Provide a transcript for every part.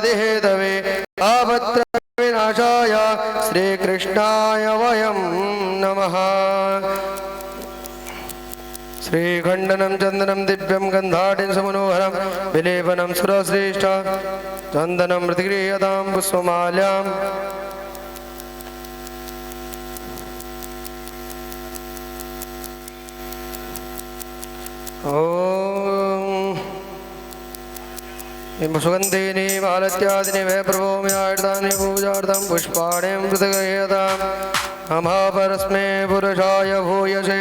जगदादिहेतवे तापत्रयविनाशाय श्रीकृष्णाय वयं नमः। श्रीखण्डनं चन्दनं दिव्यं गन्धाढ्यं समनोहरं विलेपनं सुरश्रेष्ठ चन्दनं प्रतिगृह्यतां पुष्पमाल्याम्। सुगन्धिनी मालत्यादिनी वै प्रभोम्यार्तानि पूजार्थं पुष्पाणिं प्रतिगृह्यताम्। नमः परस्मै पुरुषाय भूयसे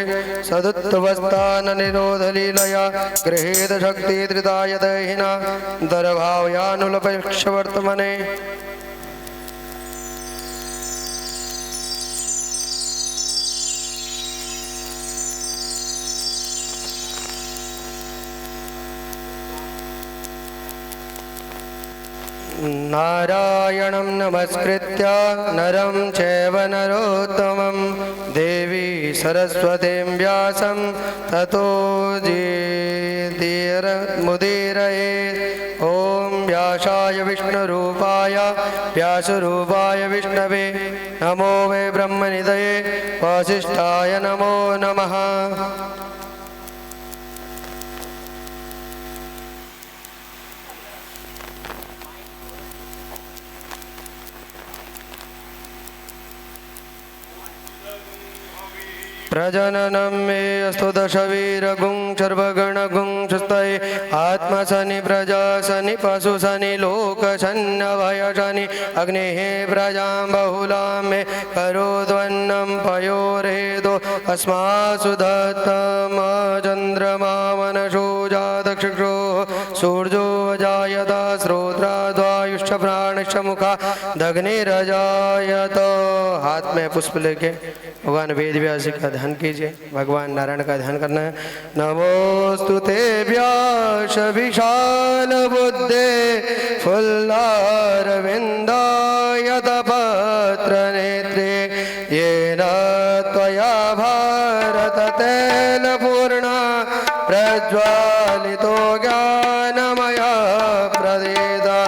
सदुत्तवस्थाननिरोधलीलया गृहीत शक्तिधृताय दहिना दर्भावयानुलपक्षवर्तमने। नारायणं नमस्कृत्य नरं चैव नरोत्तमं देवी सरस्वतीं व्यासं ततो जयमुदीरयेत्। ॐ व्यासाय विष्णुरूपाय व्यासरूपाय विष्णवे नमो वै ब्रह्मनिधये वसिष्ठाय नमो नमः। प्रजननं मे अस्तु दशवीरगुं सर्वगणगुं सुस्तये आत्मशनि प्रजाशनि पशुशनि लोकशन्यभयशनि अग्नेः प्रजां बहुलां मे करोद्वन्नं पयोरेदो अस्मासु दत्तमचन्द्रमा मनसो जातचक्षुः सूर्यो जायता श्रोत्राद्वायुश्च प्राणश्च मुखा दग्निरजायत। हाथ में पुष्प लेके भगवान वेद व्यास का ध्यान कीजिए। भगवान नारायण का ध्यान करना है। नमोस्तुते व्यास विशाल बुद्धे फुल्लारविन्दायत पत्र नेत्रे येन त्वया भारत तैलपूर्णा प्रज्वालितो ज्ञानमया प्रदीदा।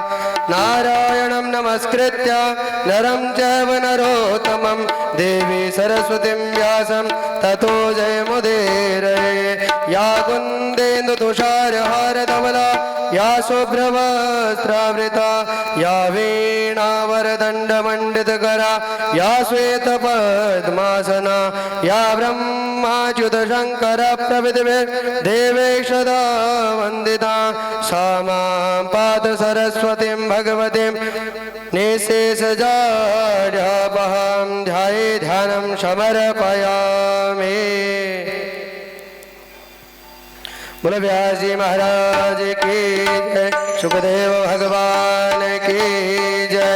नारायणं नमस्कृत्य नरं चैव नरोत्तमं देवी सरस्वतीं व्यासं ततो जयमुदीरये। या कुन्देन्दुतुषारहारधवला या शुभ्रवस्त्रावृता या वीणावरदण्डमण्डितकरा या श्वेतपद्मासना या ब्रह्माच्युतशङ्करप्रभृतिभिर्देवैः सदा वन्दिता सा मां पातु सरस्वतीं भगवतीं निःशेषजाड्यापहां ध्याये ध्यानं समर्पयामि। बोलो व्यास जी महाराज की जय। सुखदेव भगवान की जय।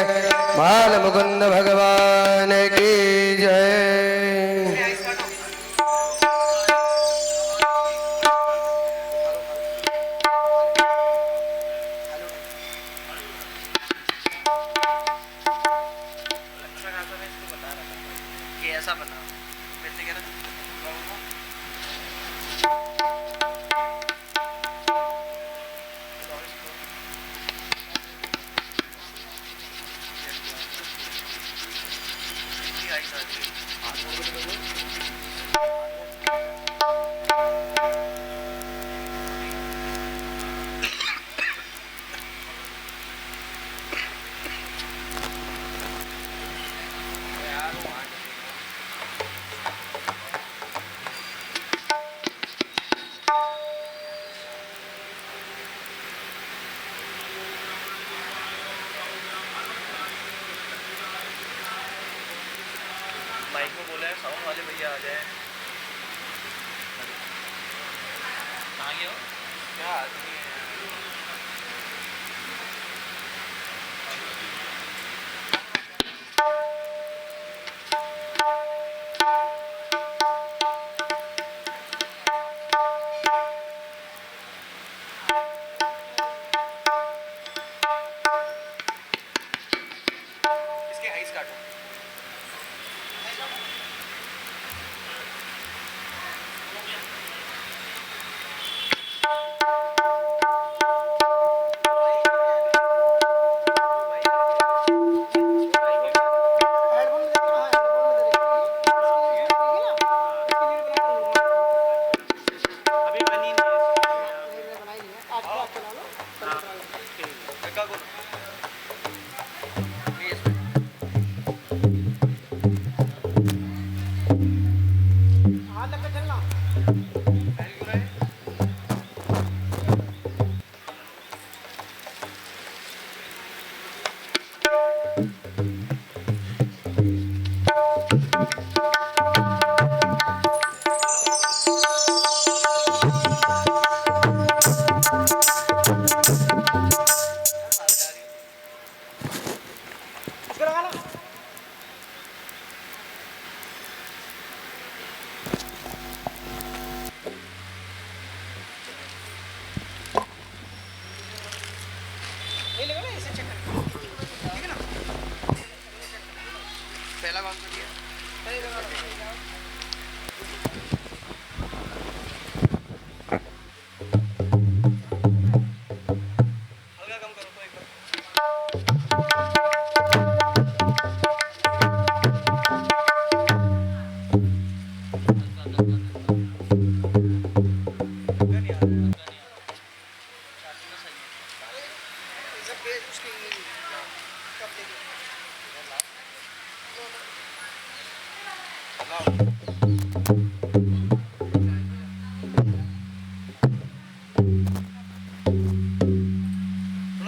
बाल मुकुंद भगवान की जय। माइक में बोला है साउंड वाले भैया आ जाए। कहाँ गए हो? क्या आदमी है? इसके आइस काटो। थोड़ा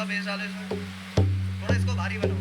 बेस डालो इसमें, थोड़ा इसको भारी बनाओ।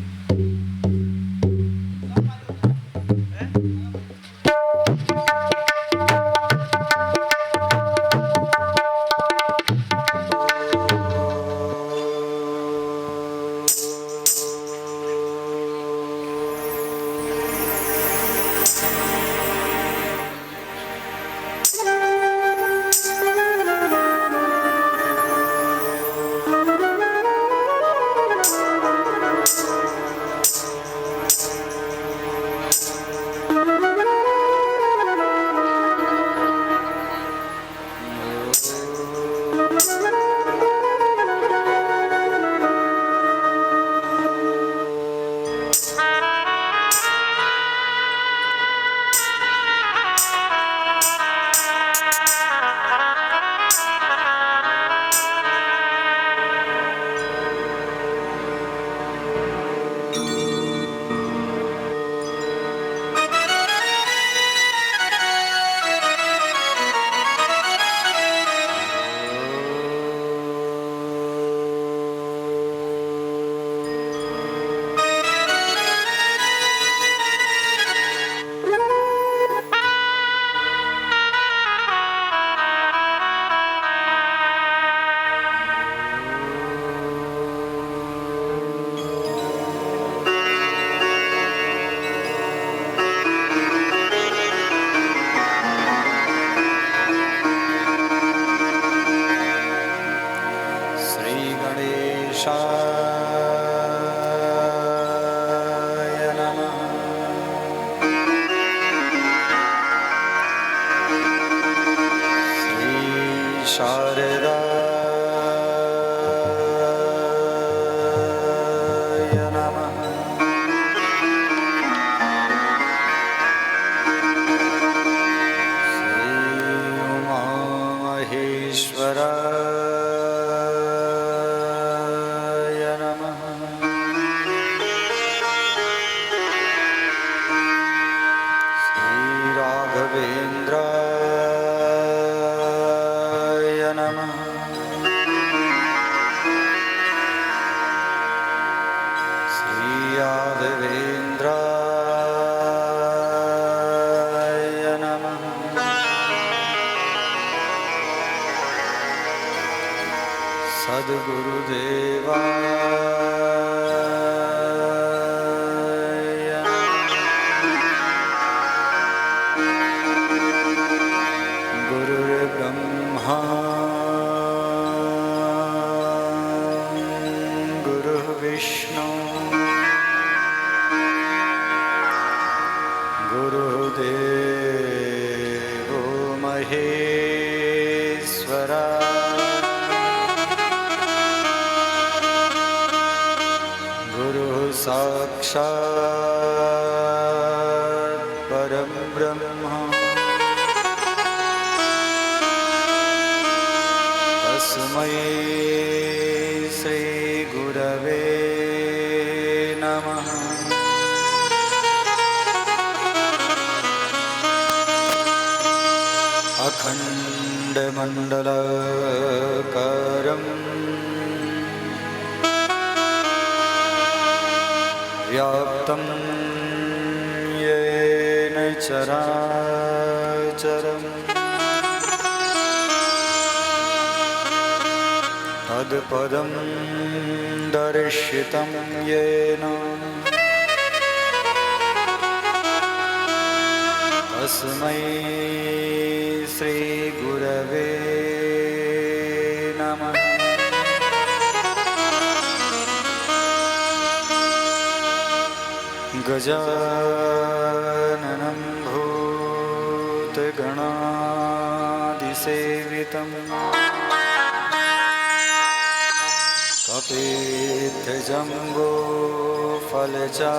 तत्पदं दर्शितं येन तस्मै श्रीगुरवे नमः। गजाननं भूतगणादिसेवितं कपित्थजम्बो फलचारुभक्षणम्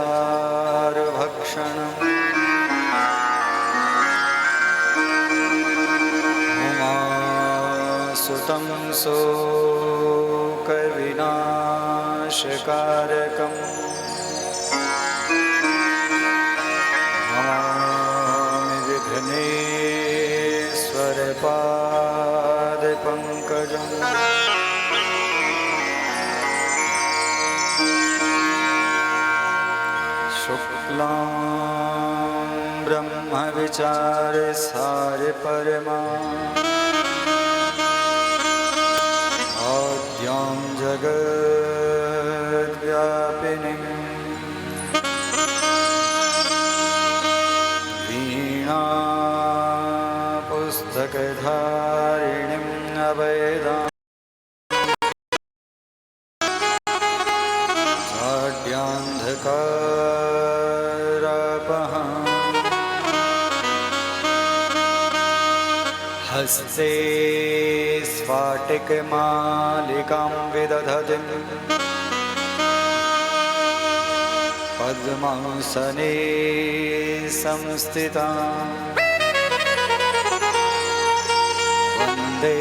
उमासुतं शोकविनाशकारणम् विनाशकारकम् नमामि विघ्नेश्वरपादपङ्कजम् शुक्लां ब्रह्मविचारसारपरमा आद्यां जगद्व्यापिनीं वीणापुस्तकधारिणीम् अभयदां जाड्यान्धकारपहां हस्ते स्फाटिकमालिकां विदधतीं पद्मासने संस्थितां वन्दे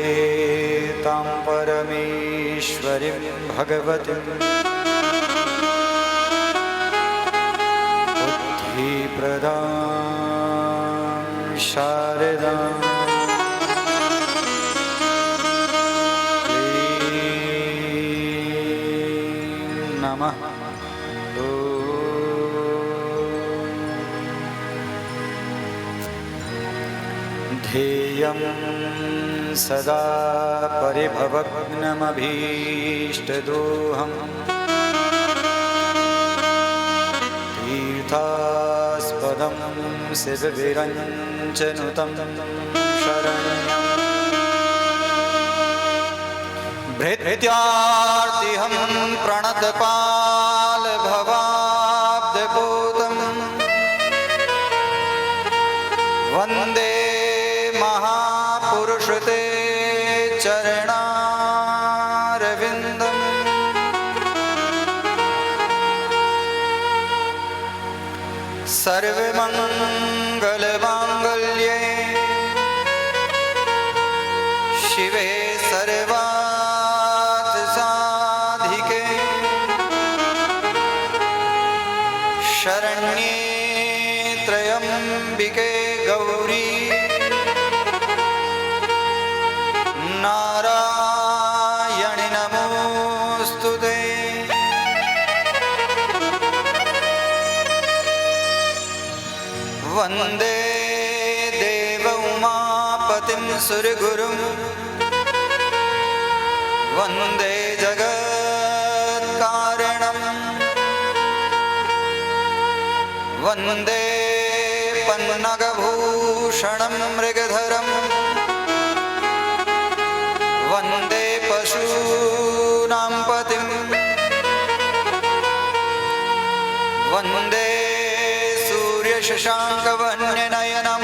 तां परमेश्वरीं भगवतीं बुद्धिप्रदां शारदां नमः। ध्येयं सदा परिभवग्नमभीष्टदोहम् तीर्थास्पदं शिवविरञ्चनुतं शरण्यम् भृत्यार्तिहं प्रणतपालभवाब्धपूतं वन्दे महापुरुषते चरणारविन्दम् सर्वमङ्गलमाङ्गल्ये शिवे सर्वार्थसाधिके शरण्ये त्र्यम्बिके गौरी नारायणि नमोऽस्तुते। वन्दे देव उमापतिं सुरगुरुं वन्दे जगत्कारणं वन्दे पन्नगभूषणं मृगधरं वन्दे पशूनां पतिं वन्दे सूर्यशशाङ्कवन्यनयनं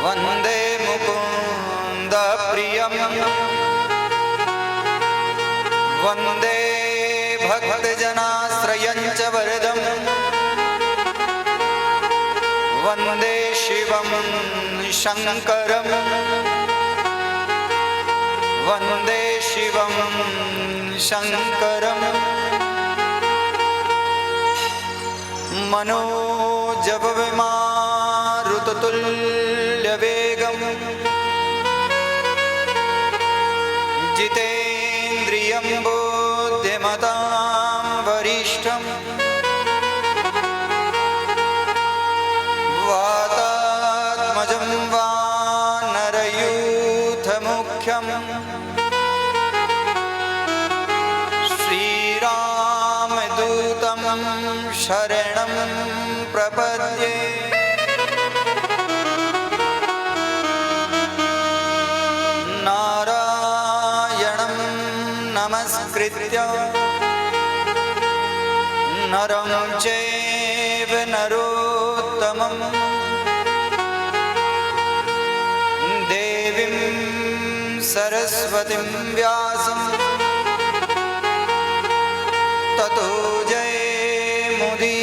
वन्दे मुकुन्दप्रियं वन्दे भक्तजनाश्रयं च वरदं वन्दे शिवं शङ्करं वन्दे शिवं शङ्करम् मनोजवविमारुततुल्यवेगं जितेन्द्रियं बुद्धिमतां वरिष्ठं वातात्मजं वानरयूथमुख्यं श्रीरामदूतं शरणं प्रपद्ये। नारायणं नमस्कृत्य नरं चैव नरोत्तमं देवीं सरस्वतीं व्यासं ततो जयमुदीरये।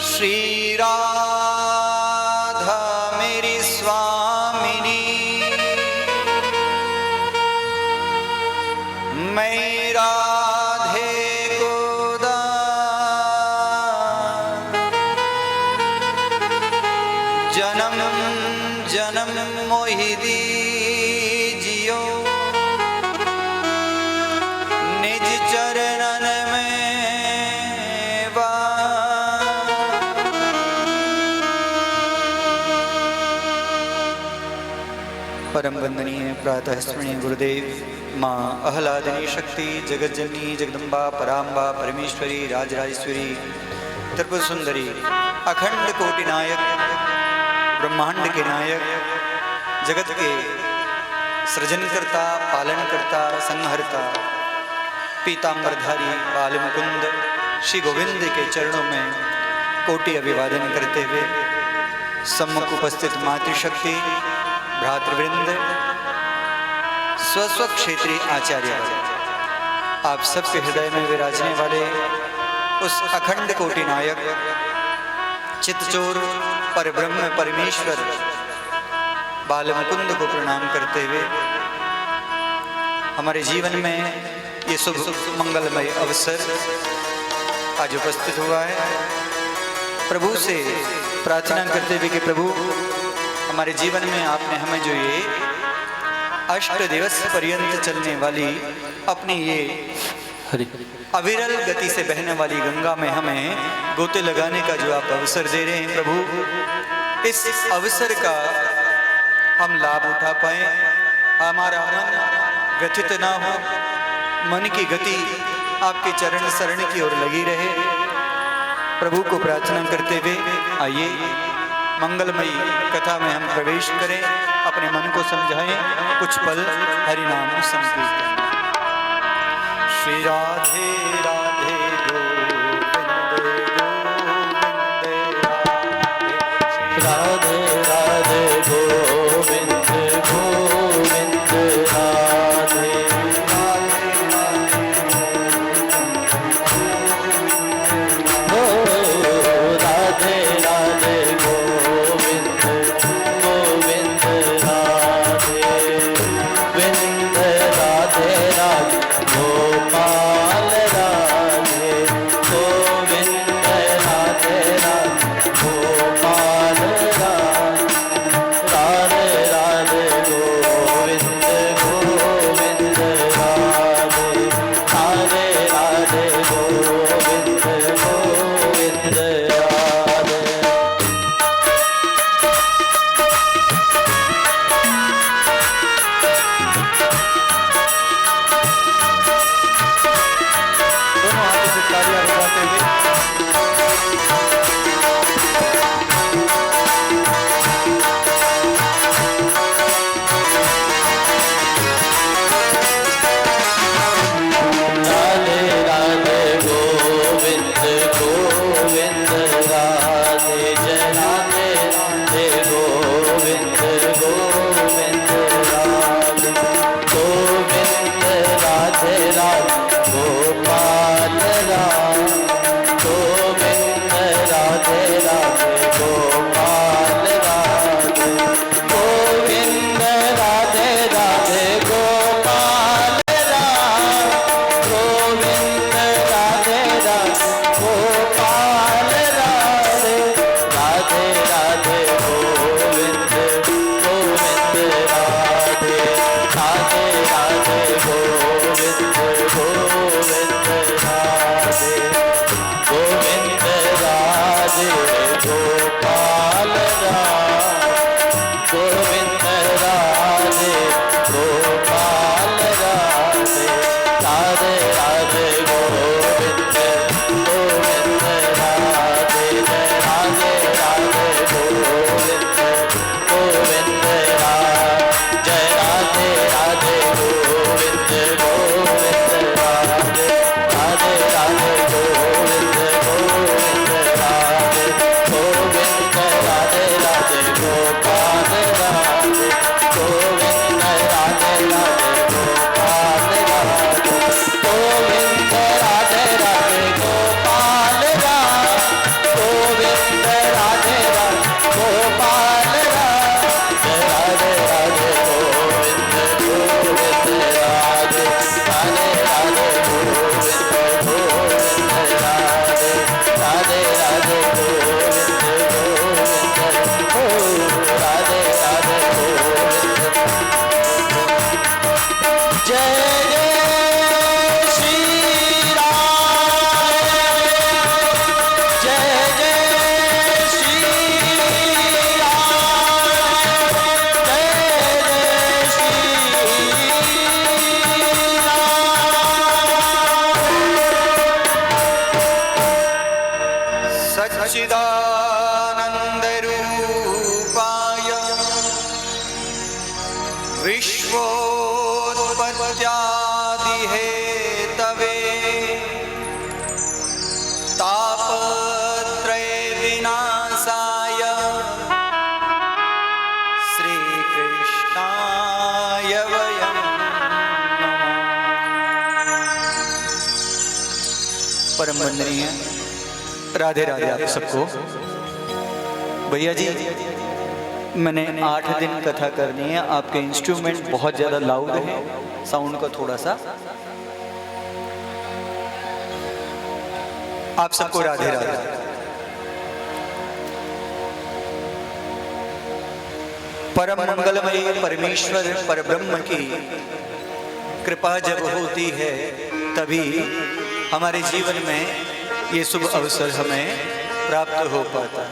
श्री राधा मेरी स्वामिनी मैं राधे को जन्म जन्म मोहि दीजियो निज चरणन में परम वंदनीय प्रातः स्मरणीय गुरुदेव माँ आह्लादिनी शक्ति जगज्जननी जगदम्बा पराम्बा परमेश्वरी राजराजेश्वरी त्रिपुर सुंदरी अखंड कोटि नायक ब्रह्मांड के नायक जगत के सृजनकर्ता पालनकर्ता संहर्ता पीताम्बरधारी बाल मुकुंद श्री गोविंद के चरणों में कोटि अभिवादन करते हुए सम्मुख उपस्थित मातृशक्ति भ्रातृवृंद स्वस्व क्षेत्रीय आचार्य आप सबके हृदय में विराजने वाले उस अखंड कोटि नायक चित्तचोर पर ब्रह्म परमेश्वर बाल मुकुंद को प्रणाम करते हुए हमारे जीवन में ये शुभ मंगलमय अवसर आज उपस्थित हुआ है। प्रभु से प्रार्थना करते हुए कि प्रभु हमारे जीवन में आपने हमें जो ये 8 दिवस पर्यंत चलने वाली अपनी ये अविरल गति से बहने वाली गंगा में हमें गोते लगाने का जो आप अवसर दे रहे हैं प्रभु, इस अवसर का हम लाभ उठा पाए, हमारा मन व्यथित ना हो, मन की गति आपके चरण शरण की ओर लगी रहे। प्रभु को प्रार्थना करते हुए आइए मंगलमयी कथा में हम प्रवेश करें, अपने मन को समझाएं, कुछ पल हरिनाम संकीर्तन। श्री राधे राधे राधे राधे गोविंद गोविंद राधे राधे राधे गोविंद गोविंद राधे विंद राधे राधे गोपाल राधे गोविंद राधे राधे गोपाल राधे राधे गोविंद गोविंद राधे राधे राधे गोविंद गोविंद राधे। दोनों हाथों से तालियां बजाते हुए राधे राधे गोविंद गोविंद राधे जय राधे राधे गोविंद गोविंद राधे गोविंद राधे राधे गोपाल राधे गोविंद राधे राधे गोपाल राधे गोविंद राधे राधे गोपाल गोविंद राधे राधे गोपाल राधे राधे राधे गोविंद गोविंद राधे राधे राधे गोविंद गोविंद राधे गोविंद राधे गोपाल राधे गोविंद राधे गोपाल राधे राधे राधे गोविंद गोविंद राधे जय राधे राधे गोविंद गोविंद राधे जय राधे राधे सच्चिदानंद रूपाय विश्वोत्पत्त्यादि हेतवे तापत्रय विनाशाय श्री कृष्णाय वयं नमः। परम वंदनीय राधे राधे आप सबको। भैया जी, मैंने 8 दिन कथा करनी है। आपके इंस्ट्रूमेंट बहुत ज्यादा लाउड है, साउंड का थोड़ा सा। आप सबको राधे राधे। परम मंगलमय परमेश्वर परब्रह्म की कृपा जब होती है तभी हमारे जीवन में ये शुभ अवसर हमें प्राप्त हो पाता है।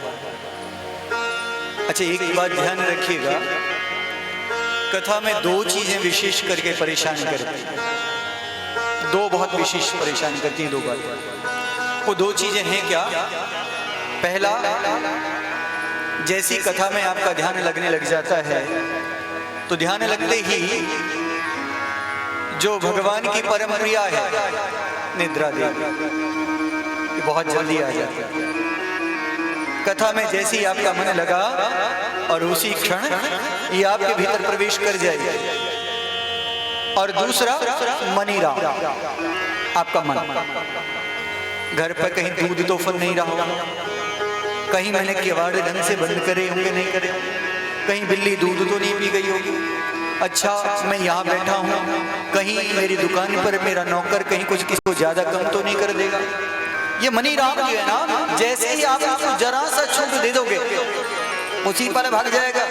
अच्छा, एक बात ध्यान रखिएगा, कथा में 2 चीजें विशेष करके परेशान करती हैं। 2 बहुत विशेष परेशान करती हैं 2 बातें। वो 2 चीजें हैं क्या? पहला, जैसी कथा में आपका ध्यान लगने लग जाता है तो ध्यान लगते ही जो भगवान की परम प्रिया है निद्रा देवी बहुत जल्दी आ जाती है। कथा में जैसे ही आपका मन लगा और उसी क्षण ये आपके भीतर प्रवेश कर जाएगी। और दूसरा, मनीरा, आपका मन। घर पर कहीं दूध तो फल नहीं रहा होगा, कहीं मैंने किवाड़ ढंग से बंद करे होंगे नहीं करे, कहीं बिल्ली दूध तो नहीं पी गई होगी। अच्छा, मैं यहाँ बैठा हूँ, कहीं मेरी दुकान पर मेरा नौकर कहीं कुछ किसी को ज्यादा कम तो नहीं कर देगा। ये मनी राम जो है ना, जैसे ही आप उसको जरा सा छूट दे दोगे उसी पर भाग जाएगा।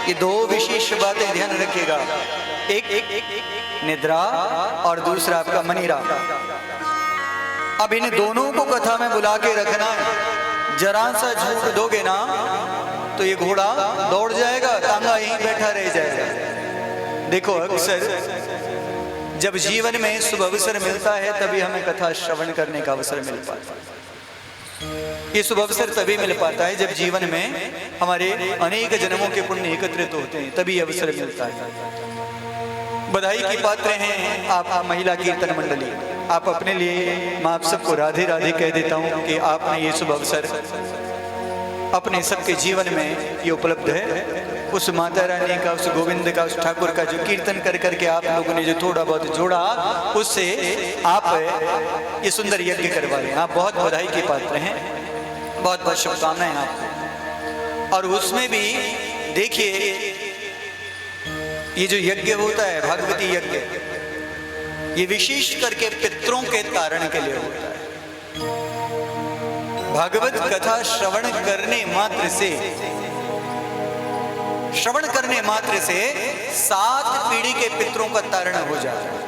ये 2 विशेष बातें ध्यान रखिएगा, एक निद्रा और दूसरा आपका मनी राम। अब इन दोनों को कथा में बुला के रखना है। जरा सा छूट दोगे ना तो ये घोड़ा दौड़ जाएगा, तांगा यहीं बैठा रह जाएगा। देखो, अक्सर जब जीवन में शुभ अवसर मिलता है तभी हमें कथा श्रवण करने का अवसर मिल पाता है। ये शुभ अवसर तभी मिल पाता है जब जीवन में हमारे अनेक जन्मों के पुण्य एकत्रित होते हैं, तभी अवसर मिलता है। बधाई की पात्र हैं आप महिला कीर्तन मंडली। आप अपने लिए, मैं आप सबको राधे राधे कह देता हूँ कि आपने ये शुभ अवसर अपने सबके जीवन में ये उपलब्ध है। उस माता रानी का, उस गोविंद का, उस ठाकुर का जो कीर्तन कर करके आप लोगों ने जो थोड़ा बहुत जोड़ा, उससे आप ये सुंदर यज्ञ करवा रहे हैं। आप बहुत बधाई के पात्र हैं, बहुत बहुत शुभकामनाएं आपको। और उसमें भी देखिए, ये जो यज्ञ होता है भागवती यज्ञ, ये विशेष करके पितरों के तारण के लिए होता है। भागवत कथा श्रवण करने मात्र से 7 पीढ़ी के पितरों का तारण हो जाता है।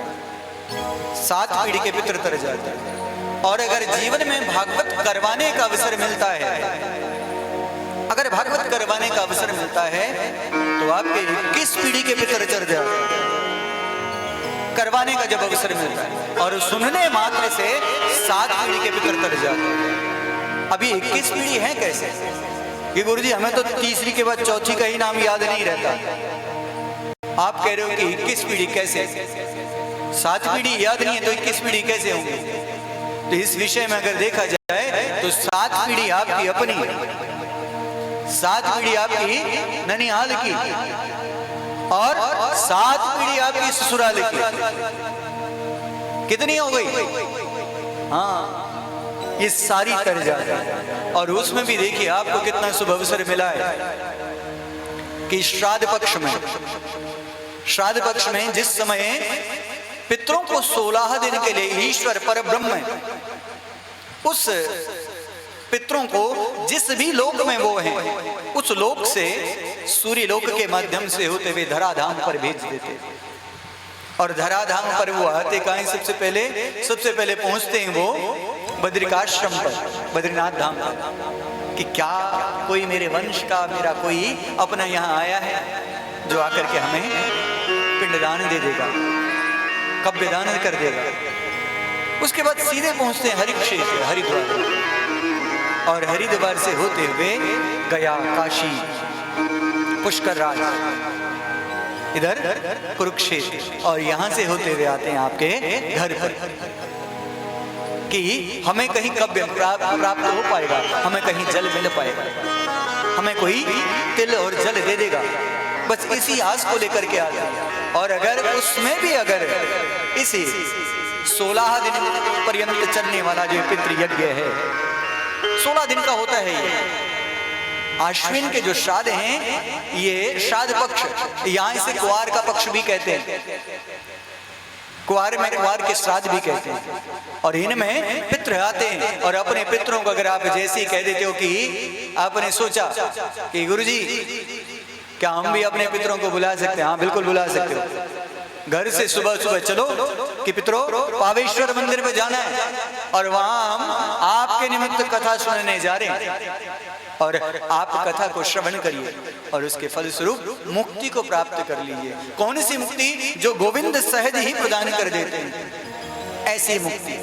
7 पीढ़ी के पितर तर जाते हैं। और अगर जीवन में भागवत करवाने का अवसर मिलता है, अगर भागवत करवाने का अवसर मिलता है तो आपके 21 पीढ़ी के पितर चढ़ जाते हैं करवाने का जब अवसर मिलता है। और सुनने मात्र से 7 पीढ़ी के पितर तर जाते हैं। अभी 21 पीढ़ी है कैसे कि गुरुजी हमें तो तीसरी के बाद चौथी का ही नाम याद नहीं रहता। आप कह रहे हो कि 21 पीढ़ी कैसे? 7 पीढ़ी याद नहीं है तो 21 पीढ़ी कैसे होंगी? तो इस विषय में अगर देखा जाए तो 7 पीढ़ी आपकी अपनी, 7 पीढ़ी आपकी ननिहाल की और 7 पीढ़ी आपकी ससुराल की। कितनी हो गई? हाँ, ये सारी तर जाती है। और उसमें भी देखिए आपको कितना शुभ अवसर मिला है कि श्राद्ध पक्ष में जिस समय पितरों को 16 दिन के लिए ईश्वर परब्रह्म उस पितरों को जिस भी लोक में वो हैं उस लोक से सूर्य लोक के माध्यम से होते हुए धराधाम पर भेज देते। और धराधाम पर वो आते कहाँ सबसे पहले पहुंचते हैं वो बद्रिकाश्रम पर, बद्रीनाथ धाम पर, कि क्या कोई मेरे वंश का मेरा कोई अपना यहाँ आया है जो आकर के हमें पिंडदान दे देगा, कब्यदान कर देगा। उसके बाद सीधे पहुंचते हैं हरिक्षेत्र, हरिद्वार, और हरिद्वार से होते हुए गया, काशी, पुष्कर राज, इधर कुरुक्षेत्र, और यहां से होते हुए आते हैं आपके घर पर कि हमें कहीं कब्य प्राप्त हो पाएगा, हमें कहीं जल मिल पाएगा, हमें कोई तिल और जल दे देगा, बस इसी आस को लेकर के आते हैं। और अगर उसमें भी अगर इसी 16 दिन पर्यंत चलने वाला जो पितृयज्ञ है, 16 दिन का होता है ये। आश्विन के जो श्राद्ध हैं ये श्राद्ध पक्ष, यहाँ इसे कुआर का पक्ष भी कहते हैं, कुआर में कुआर के श्राद्ध भी कहते हैं। और इनमें पितृ आते हैं, और अपने पितरों को अगर आप जैसे ही कह देते हो कि आपने सोचा कि गुरुजी क्या हम भी अपने पितरों को बुला सकते हैं? हाँ बिल्कुल बुला सकते हो। घर से सुबह सुबह चलो कि पितरों पावेश्वर मंदिर में जाना है, और वहां हम आपके निमित्त कथा सुनने जा रहे हैं, और आप कथा को श्रवण करिए और उसके फलस्वरूप मुक्ति को प्राप्त कर लीजिए। कौन सी मुक्ति? जो गोविंद सहज ही प्रदान कर देते हैं, ऐसी मुक्ति।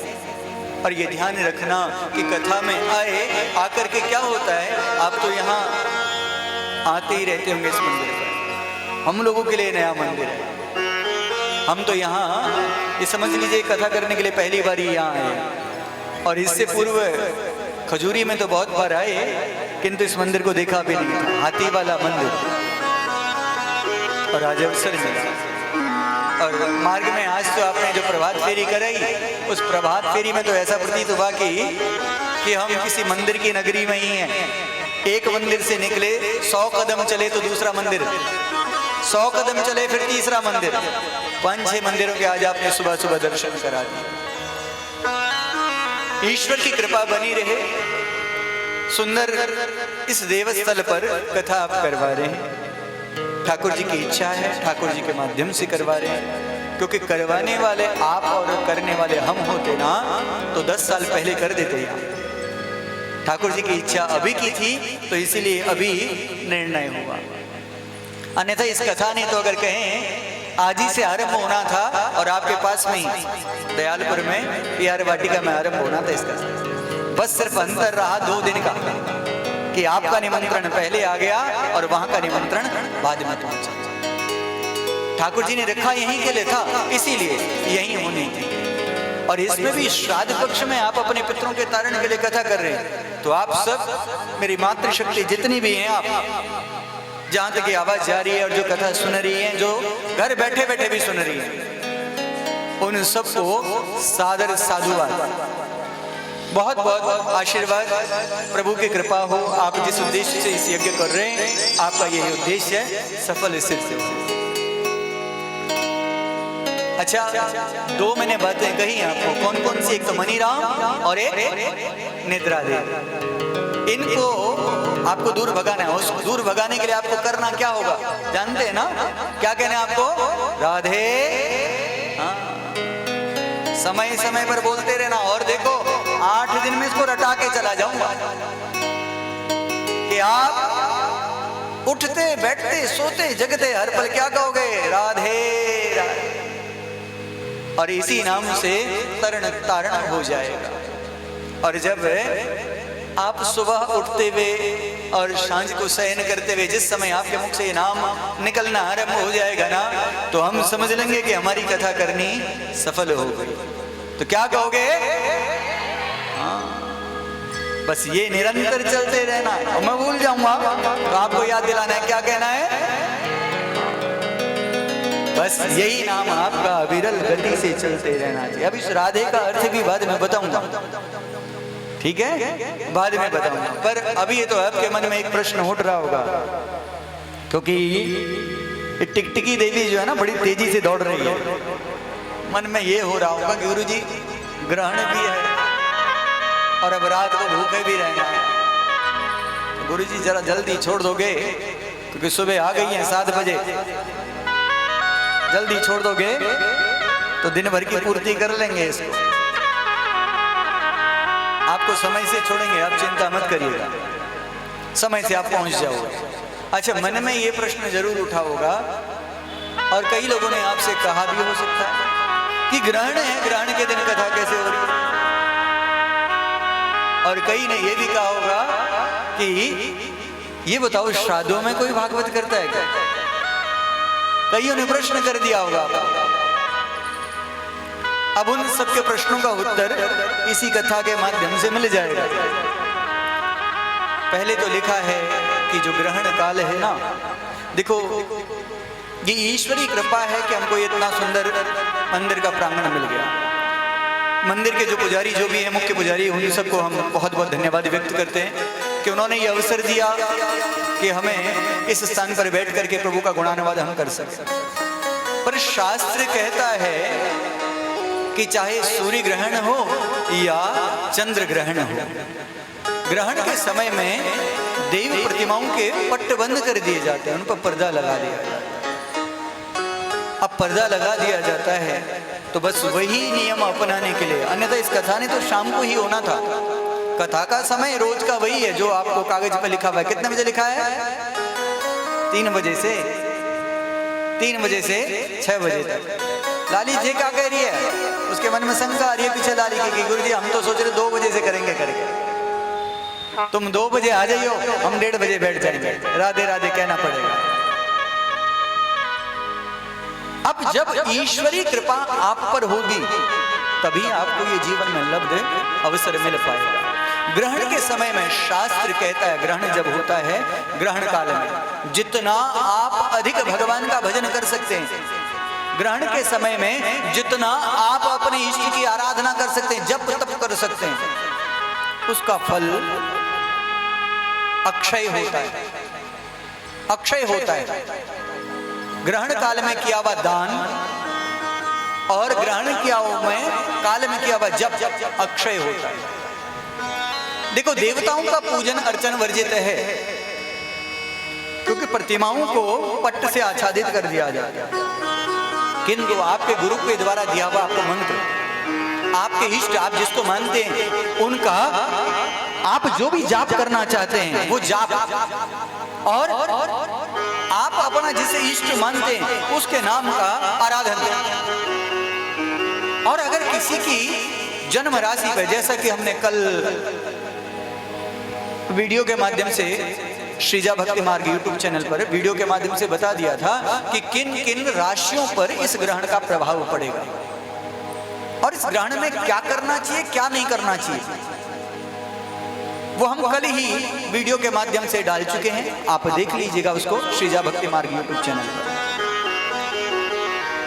और ये ध्यान रखना कि कथा में आए, आकर के क्या होता है, आप तो यहाँ आते ही रहते होंगे इस मंदिर पर, हम लोगों के लिए नया मंदिर है। हम तो यहाँ ये समझ लीजिए कथा करने के लिए पहली बार ही यहाँ आए, और इससे पूर्व खजूरी में तो बहुत बार आए, किंतु इस मंदिर को देखा भी नहीं था, हाथी वाला मंदिर। और आज अवसर मिला, और मार्ग में आज तो आपने जो प्रभात फेरी कराई, उस प्रभात फेरी में तो ऐसा प्रतीत हुआ कि हम किसी मंदिर की नगरी में ही हैं। एक मंदिर से निकले, 100 कदम चले तो दूसरा मंदिर, 100 कदम चले फिर तीसरा मंदिर, 5-6 मंदिरों के आज आपने सुबह सुबह दर्शन करा दिए। ईश्वर की कृपा बनी रहे। सुंदर इस देवस्थल पर कथा आप करवा रहे हैं, ठाकुर जी की इच्छा है, ठाकुर जी के माध्यम से करवा रहे हैं, क्योंकि करवाने वाले आप और करने वाले हम होते ना तो 10 साल पहले कर देते हैं। ठाकुर जी की इच्छा अभी की थी तो इसीलिए अभी निर्णय हुआ, अन्यथा इस कथा ने तो अगर कहें आज ही से आरंभ होना था, और आपके पास में ही दयालपुर में PR वाटिका में आरंभ होना था इसका, बस सिर्फ अंतर रहा 2 दिन का कि आपका निमंत्रण पहले आ गया और वहां का निमंत्रण बाद में पहुंचा। ठाकुर जी ने रखा यहीं के लिए था, इसीलिए यहीं होनी थी। और इसमें भी श्राद्ध पक्ष में आप अपने पितरों के तारण के लिए कथा कर रहे हैं, तो आप सब मेरी मातृशक्ति जितनी भी हैं, आप जहां तक ये आवाज जा रही है और जो कथा सुन रही है, जो घर बैठे बैठे भी सुन रही है, उन सबको सादर साधुवाद, बहुत बहुत आशीर्वाद, प्रभु की कृपा हो। आप जिस उद्देश्य से इस यज्ञ कर रहे हैं, आपका यही उद्देश्य है, सफल सिद्ध हो। अच्छा, 2 मैंने बातें कही आपको, कौन कौन सी? एक तो मनीराम और एक निद्रा देव। इनको आपको दूर भगाना है। उसको दूर भगाने के लिए आपको करना क्या होगा जानते हैं ना? क्या कहना है आपको? राधे। हाँ, समय समय पर बोलते रहना। और देखो 8 दिन में इसको रटा के चला जाऊंगा कि आप उठते बैठते सोते जगते हर पल क्या कहोगे? राधे राधे। और इसी नाम से तरण तारण हो जाएगा। और जब आप सुबह उठते हुए और सांझ को शयन करते हुए जिस समय आपके मुख से ये नाम निकलना आरंभ हो जाएगा ना, तो हम समझ लेंगे कि हमारी कथा करनी सफल हो गई। तो क्या कहोगे? हाँ, बस ये निरंतर चलते रहना। और मैं भूल जाऊंगा तो आपको याद दिलाना है। क्या कहना है? बस यही नाम आपका अविरल गति से चलते रहना चाहिए। अब इस राधे का अर्थ भी बाद में बताऊंगा, ठीक है? बाद में बताऊंगा। पर अभी तो आपके मन में एक प्रश्न उठ रहा होगा, क्योंकि टिकटिकी देवी जो है ना बड़ी तेजी से दौड़ रही है। मन में ये हो रहा होगा कि गुरुजी ग्रहण भी है और अब रात को भूखे भी रहना है, तो गुरुजी जरा जल्दी छोड़ दोगे? क्योंकि सुबह आ गई है 7 बजे, जल्दी छोड़ दोगे? तो दिन भर की पूर्ति कर लेंगे इसको। आपको समय से छोड़ेंगे, आप चिंता मत करिएगा, समय से आप पहुंच जाओगे। अच्छा, मन में ये प्रश्न जरूर उठा होगा और कई लोगों ने आपसे कहा भी हो सकता है कि ग्रहण है, ग्रहण के दिन कथा कैसे हो रही है। और कई ने ये भी कहा होगा कि ये बताओ श्राद्धों में कोई भागवत करता है क्या? कईयों ने प्रश्न कर दिया होगा। अब उन सबके प्रश्नों का उत्तर इसी कथा के माध्यम से मिल जाएगा। पहले तो लिखा है कि जो ग्रहण काल है ना, देखो ये ईश्वरी कृपा है कि हमको इतना सुंदर मंदिर का प्रांगण मिल गया। मंदिर के जो पुजारी जो भी है, मुख्य पुजारी, उन सबको हम बहुत बहुत धन्यवाद व्यक्त करते हैं कि उन्होंने ये अवसर दिया कि हमें इस स्थान पर बैठ करके प्रभु का गुणानुवाद हम कर सकें। पर शास्त्र कहता है कि चाहे सूर्य ग्रहण हो या चंद्र ग्रहण हो, ग्रहण के समय में देवी प्रतिमाओं के पट्ट बंद कर दिए जाते हैं, उन पर पर्दा लगा दिया जाता है। अब पर्दा लगा दिया जाता है तो बस वही नियम अपनाने के लिए, अन्यथा इस कथा ने तो शाम को ही होना था। कथा का समय रोज का वही है जो आपको कागज पर लिखा हुआ है। कितने बजे लिखा है? 3 बजे से 6 बजे तक। लाली जी क्या कह रही है? उसके मन में शंका आ रही है पीछे लाली की, गुरुजी हम तो सोच रहे 2 बजे से करेंगे करके। तुम 2 बजे आ जाइयो, हम 1:30 बजे बैठ जाएंगे। राधे राधे कहना पड़ेगा। अब जब ईश्वरी कृपा आप पर होगी तभी आपको ये जीवन में लब्ध अवसर मिल पाएगा। ग्रहण के समय में शास्त्र कहता है, ग्रहण जब होता है ग्रहण काल में जितना आप अधिक भगवान का भजन कर सकते हैं, ग्रहण के समय में जितना आप अपने इष्ट की आराधना कर सकते हैं, जप तप कर सकते हैं, उसका फल अक्षय होता है। अक्षय होता है। ग्रहण काल में किया हुआ दान और ग्रहण किया हुआ काल में किया हुआ जप अक्षय होता है। देखो, देवताओं का पूजन अर्चन वर्जित है क्योंकि प्रतिमाओं को पट्ट से आच्छादित कर दिया जाता है, किंतु आपके गुरु के द्वारा दिया हुआ आपको मंत्र, आपके इष्ट, आप जिसको मानते हैं उनका आप जो भी जाप करना चाहते हैं वो जाप, और आप अपना जिसे इष्ट मानते हैं उसके नाम का आराधन। और अगर किसी की जन्म राशि पर, जैसा कि हमने कल वीडियो के माध्यम से श्रीजा भक्ति मार्ग यूट्यूब चैनल पर वीडियो के माध्यम से बता दिया था कि किन किन राशियों पर इस ग्रहण का प्रभाव पड़ेगा और इस ग्रहण में क्या करना चाहिए क्या नहीं करना चाहिए, वो हम कल ही वीडियो के माध्यम से डाल चुके हैं। आप देख लीजिएगा उसको श्रीजा भक्ति मार्ग यूट्यूब चैनल पर।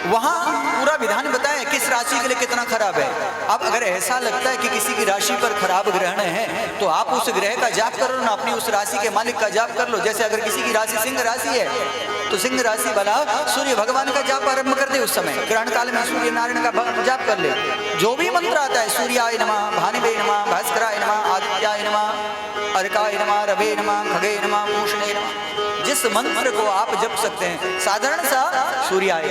वहां पूरा विधान बताया किस राशि के लिए कितना खराब है। अब अगर ऐसा लगता है कि किसी की राशि पर खराब ग्रहण है तो आप उस ग्रह का जाप करो ना, अपनी उस राशि के मालिक का जाप कर लो। जैसे अगर किसी की राशि सिंह राशि है तो सिंह राशि वाला सूर्य भगवान का जाप आरंभ कर दे, उस समय ग्रहण काल में सूर्य नारायण का जाप कर ले। जो भी मंत्र आता है, सूर्याय नमः, भानुवे नमः, भास्कराय नमः, आदित्याय नमः, अर्काय नमः, रवे नमः, खगे नमः, पूषणे नमः, जिस मंत्र को आप जप सकते हैं, साधारण सा सूर्याय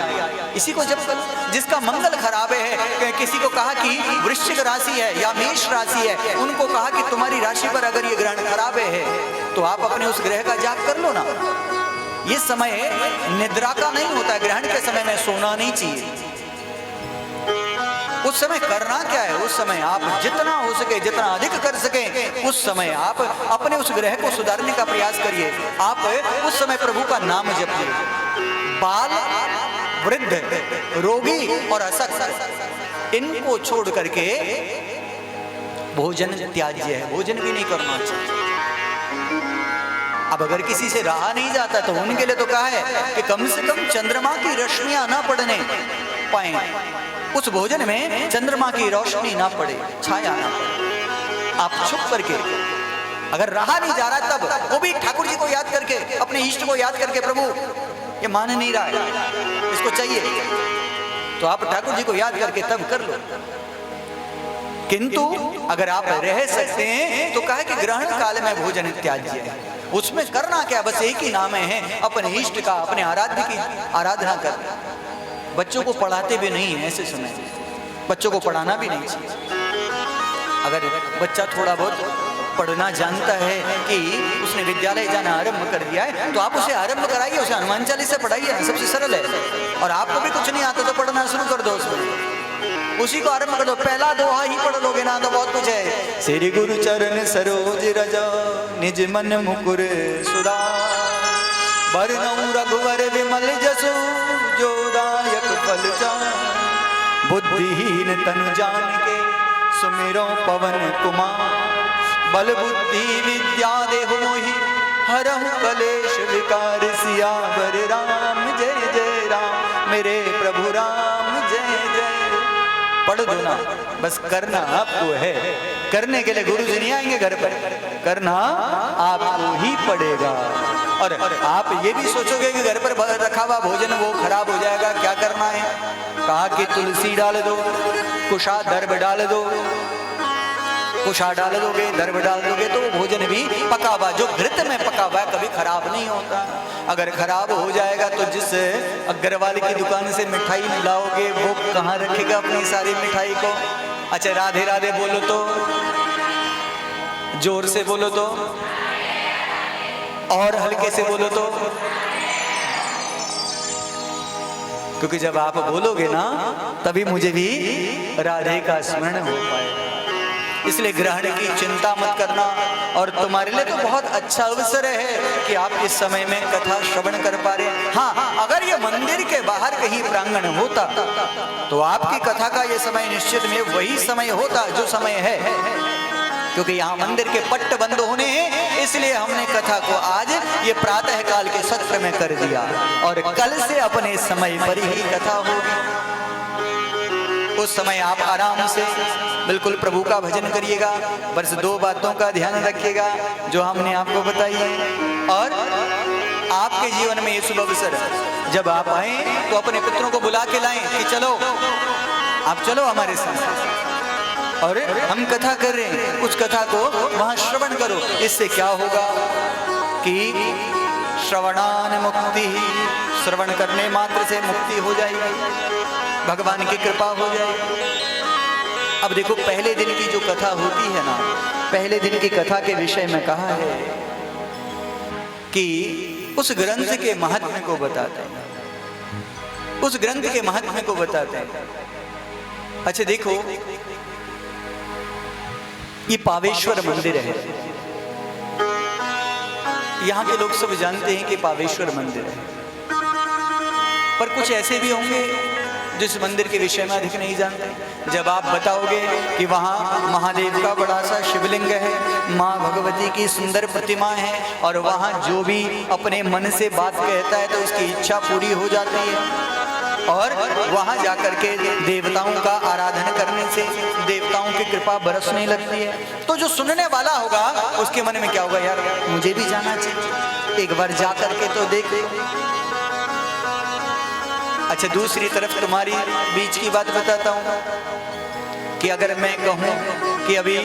इसी को जप करो। जिसका मंगल खराब है, किसी को कहा कि वृश्चिक राशि है या मेष राशि है, उनको कहा कि तुम्हारी राशि पर अगर ये ग्रहण खराब है तो आप अपने उस ग्रह का जाप कर लो ना। ये समय निद्रा का नहीं होता है, ग्रहण के समय में सोना नहीं चाहिए। उस समय करना क्या है, उस समय आप जितना हो सके, जितना अधिक कर सके, उस समय आप अपने उस ग्रह को सुधारने का प्रयास करिए। आप उस समय प्रभु का नाम जपिए। बाल, वृद्ध, रोगी और असक्त, इनको छोड़ करके भोजन त्याज्य है, भोजन भी नहीं करना चाहिए। अब अगर किसी से रहा नहीं जाता तो उनके लिए तो कहा है कि कम से कम चंद्रमा की रश्मियां ना पड़ने पाए, उस भोजन में चंद्रमा की रोशनी ना पड़े, छाया ना पड़े। आप छुप करके, अगर रहा नहीं जा रहा तब वो भी ठाकुर जी को याद करके, अपने इष्ट को याद करके, प्रभु ये मान नहीं रहा है, इसको चाहिए, तो आप ठाकुर जी को याद करके तब कर लो। किंतु अगर आप रह सकते हैं तो कहा कि ग्रहण काल में भोजन त्याज्य है। उसमें करना क्या, बस एक ही नाम है, अपने इष्ट का, अपने आराध्य की आराधना कर। बच्चों को पढ़ाते भी नहीं है ऐसे समय, बच्चों को पढ़ाना भी नहीं चाहिए। अगर बच्चा थोड़ा बहुत पढ़ना जानता है कि उसने विद्यालय जाना आरंभ कर दिया है, तो आप उसे आरंभ कराइए, उसे हनुमान चालीसा पढ़ाइए, सबसे सरल है। और आपको भी कुछ नहीं आता तो पढ़ना शुरू कर दो, उसमें उसी को आरंभ कर दो। पहला दोहा ही पढ़ लोगे ना तो बहुत कुछ है। श्री गुरु चरण सरोज रज निज मन मुकुर सुधार, बरनउँ रघुवर विमल जसु जो दायक फल जान, बुद्धिहीन तनु जानिके सुमिरो पवन कुमार, बल बुद्धि विद्या देहु मोहि हरहु कलेश विकार, सियावर राम जय जय राम, मेरे प्रभु राम जय जय। पढ़ दो ना, बस करना आपको है। करने के लिए गुरु जी नहीं आएंगे घर पर, करना आपको ही पड़ेगा। और आप ये भी सोचोगे कि घर पर रखा हुआ भोजन वो खराब हो जाएगा, क्या करना है? कहा कि तुलसी डाल दो, कुशा दर्भ डाल दो, कुशा डाल दोगे, दर्भ डाल दोगे तो भोजन भी पका हुआ, जो घृत में पका हुआ कभी खराब नहीं होता। अगर खराब हो जाएगा तो जिस अग्रवाल की दुकान से मिठाई लाओगे वो कहाँ रखेगा अपनी सारी मिठाई को? अच्छा राधे राधे बोलो तो, जोर से बोलो तो, और हल्के से बोलो तो, क्योंकि जब आप बोलोगे ना तभी मुझे भी राधे का स्मरण हो पाएगा। इसलिए ग्रहण की चिंता मत करना। और तुम्हारे लिए तो बहुत अच्छा अवसर है कि आप इस समय में कथा श्रवण कर पा रहे हैं। हाँ, अगर ये मंदिर के बाहर कहीं प्रांगण होता तो आपकी कथा का ये समय निश्चित में वही समय होता जो समय है, क्योंकि यहाँ मंदिर के पट्ट बंद होने हैं, इसलिए हमने कथा को आज ये प्रातः काल के सत्र में कर दिया और कल से अपने समय पर ही कथा होगी। उस समय आप आराम से बिल्कुल प्रभु का भजन करिएगा। बस 2 बातों का ध्यान रखिएगा जो हमने आपको बताई है। और आपके जीवन में ये शुभ अवसर जब आप आए तो अपने पुत्रों को बुला के लाएं कि चलो आप चलो हमारे साथ, और हम कथा कर रहे हैं, कुछ कथा को वहां श्रवण करो। इससे क्या होगा कि श्रवणान मुक्ति, श्रवण करने मात्र से मुक्ति हो जाएगी, भगवान की कृपा हो जाएगी। अब देखो पहले दिन की जो कथा होती है ना, पहले दिन की कथा के विषय में कहा है कि उस ग्रंथ के महात्म्य को बताते हैं, उस ग्रंथ के महात्म्य को बताते हैं। अच्छा देखो, ये पावेश्वर मंदिर है, यहाँ के लोग सब जानते हैं कि पावेश्वर मंदिर है, पर कुछ ऐसे भी होंगे जिस मंदिर के विषय में अधिक नहीं जानते। जब आप बताओगे कि वहाँ महादेव का बड़ा सा शिवलिंग है, माँ भगवती की सुंदर प्रतिमा है, और वहाँ जो भी अपने मन से बात कहता है तो उसकी इच्छा पूरी हो जाती है, और वहाँ जाकर के देवताओं का आराधन करने से देवताओं की कृपा बरसने लगती है, तो जो सुनने वाला होगा उसके मन में क्या होगा, यार मुझे भी जाना चाहिए, एक बार जा करके तो देख लो। अच्छा दूसरी तरफ तुम्हारी बीच की बात बताता हूँ कि अगर मैं कहूँ कि अभी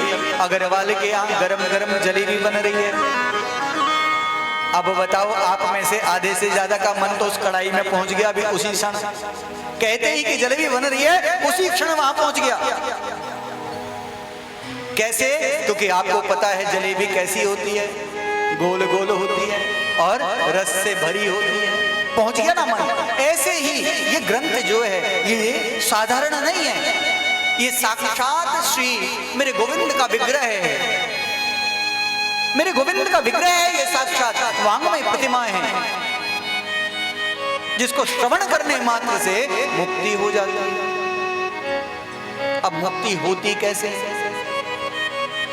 अग्रवाल के यहाँ गरम गरम जलेबी बन रही है, अब बताओ आप में से आधे से ज्यादा का मन तो उस कढ़ाई में पहुंच गया अभी उसी क्षण, कहते ही कि जलेबी बन रही है उसी क्षण वहां पहुंच गया। कैसे? क्योंकि आपको पता है जलेबी कैसी होती है, गोल गोल होती है और रस से भरी होती है, पहुंच गया ना मन। ऐसे ही ये ग्रंथ जो है ये साधारण नहीं है, ये साक्षात श्री मेरे गोविंद का विग्रह है, मेरे गोविंद का विग्रह है, ये साक्षात वांगमय प्रतिमाएं हैं जिसको श्रवण करने मात्र से मुक्ति हो जाती है। अब मुक्ति होती कैसे?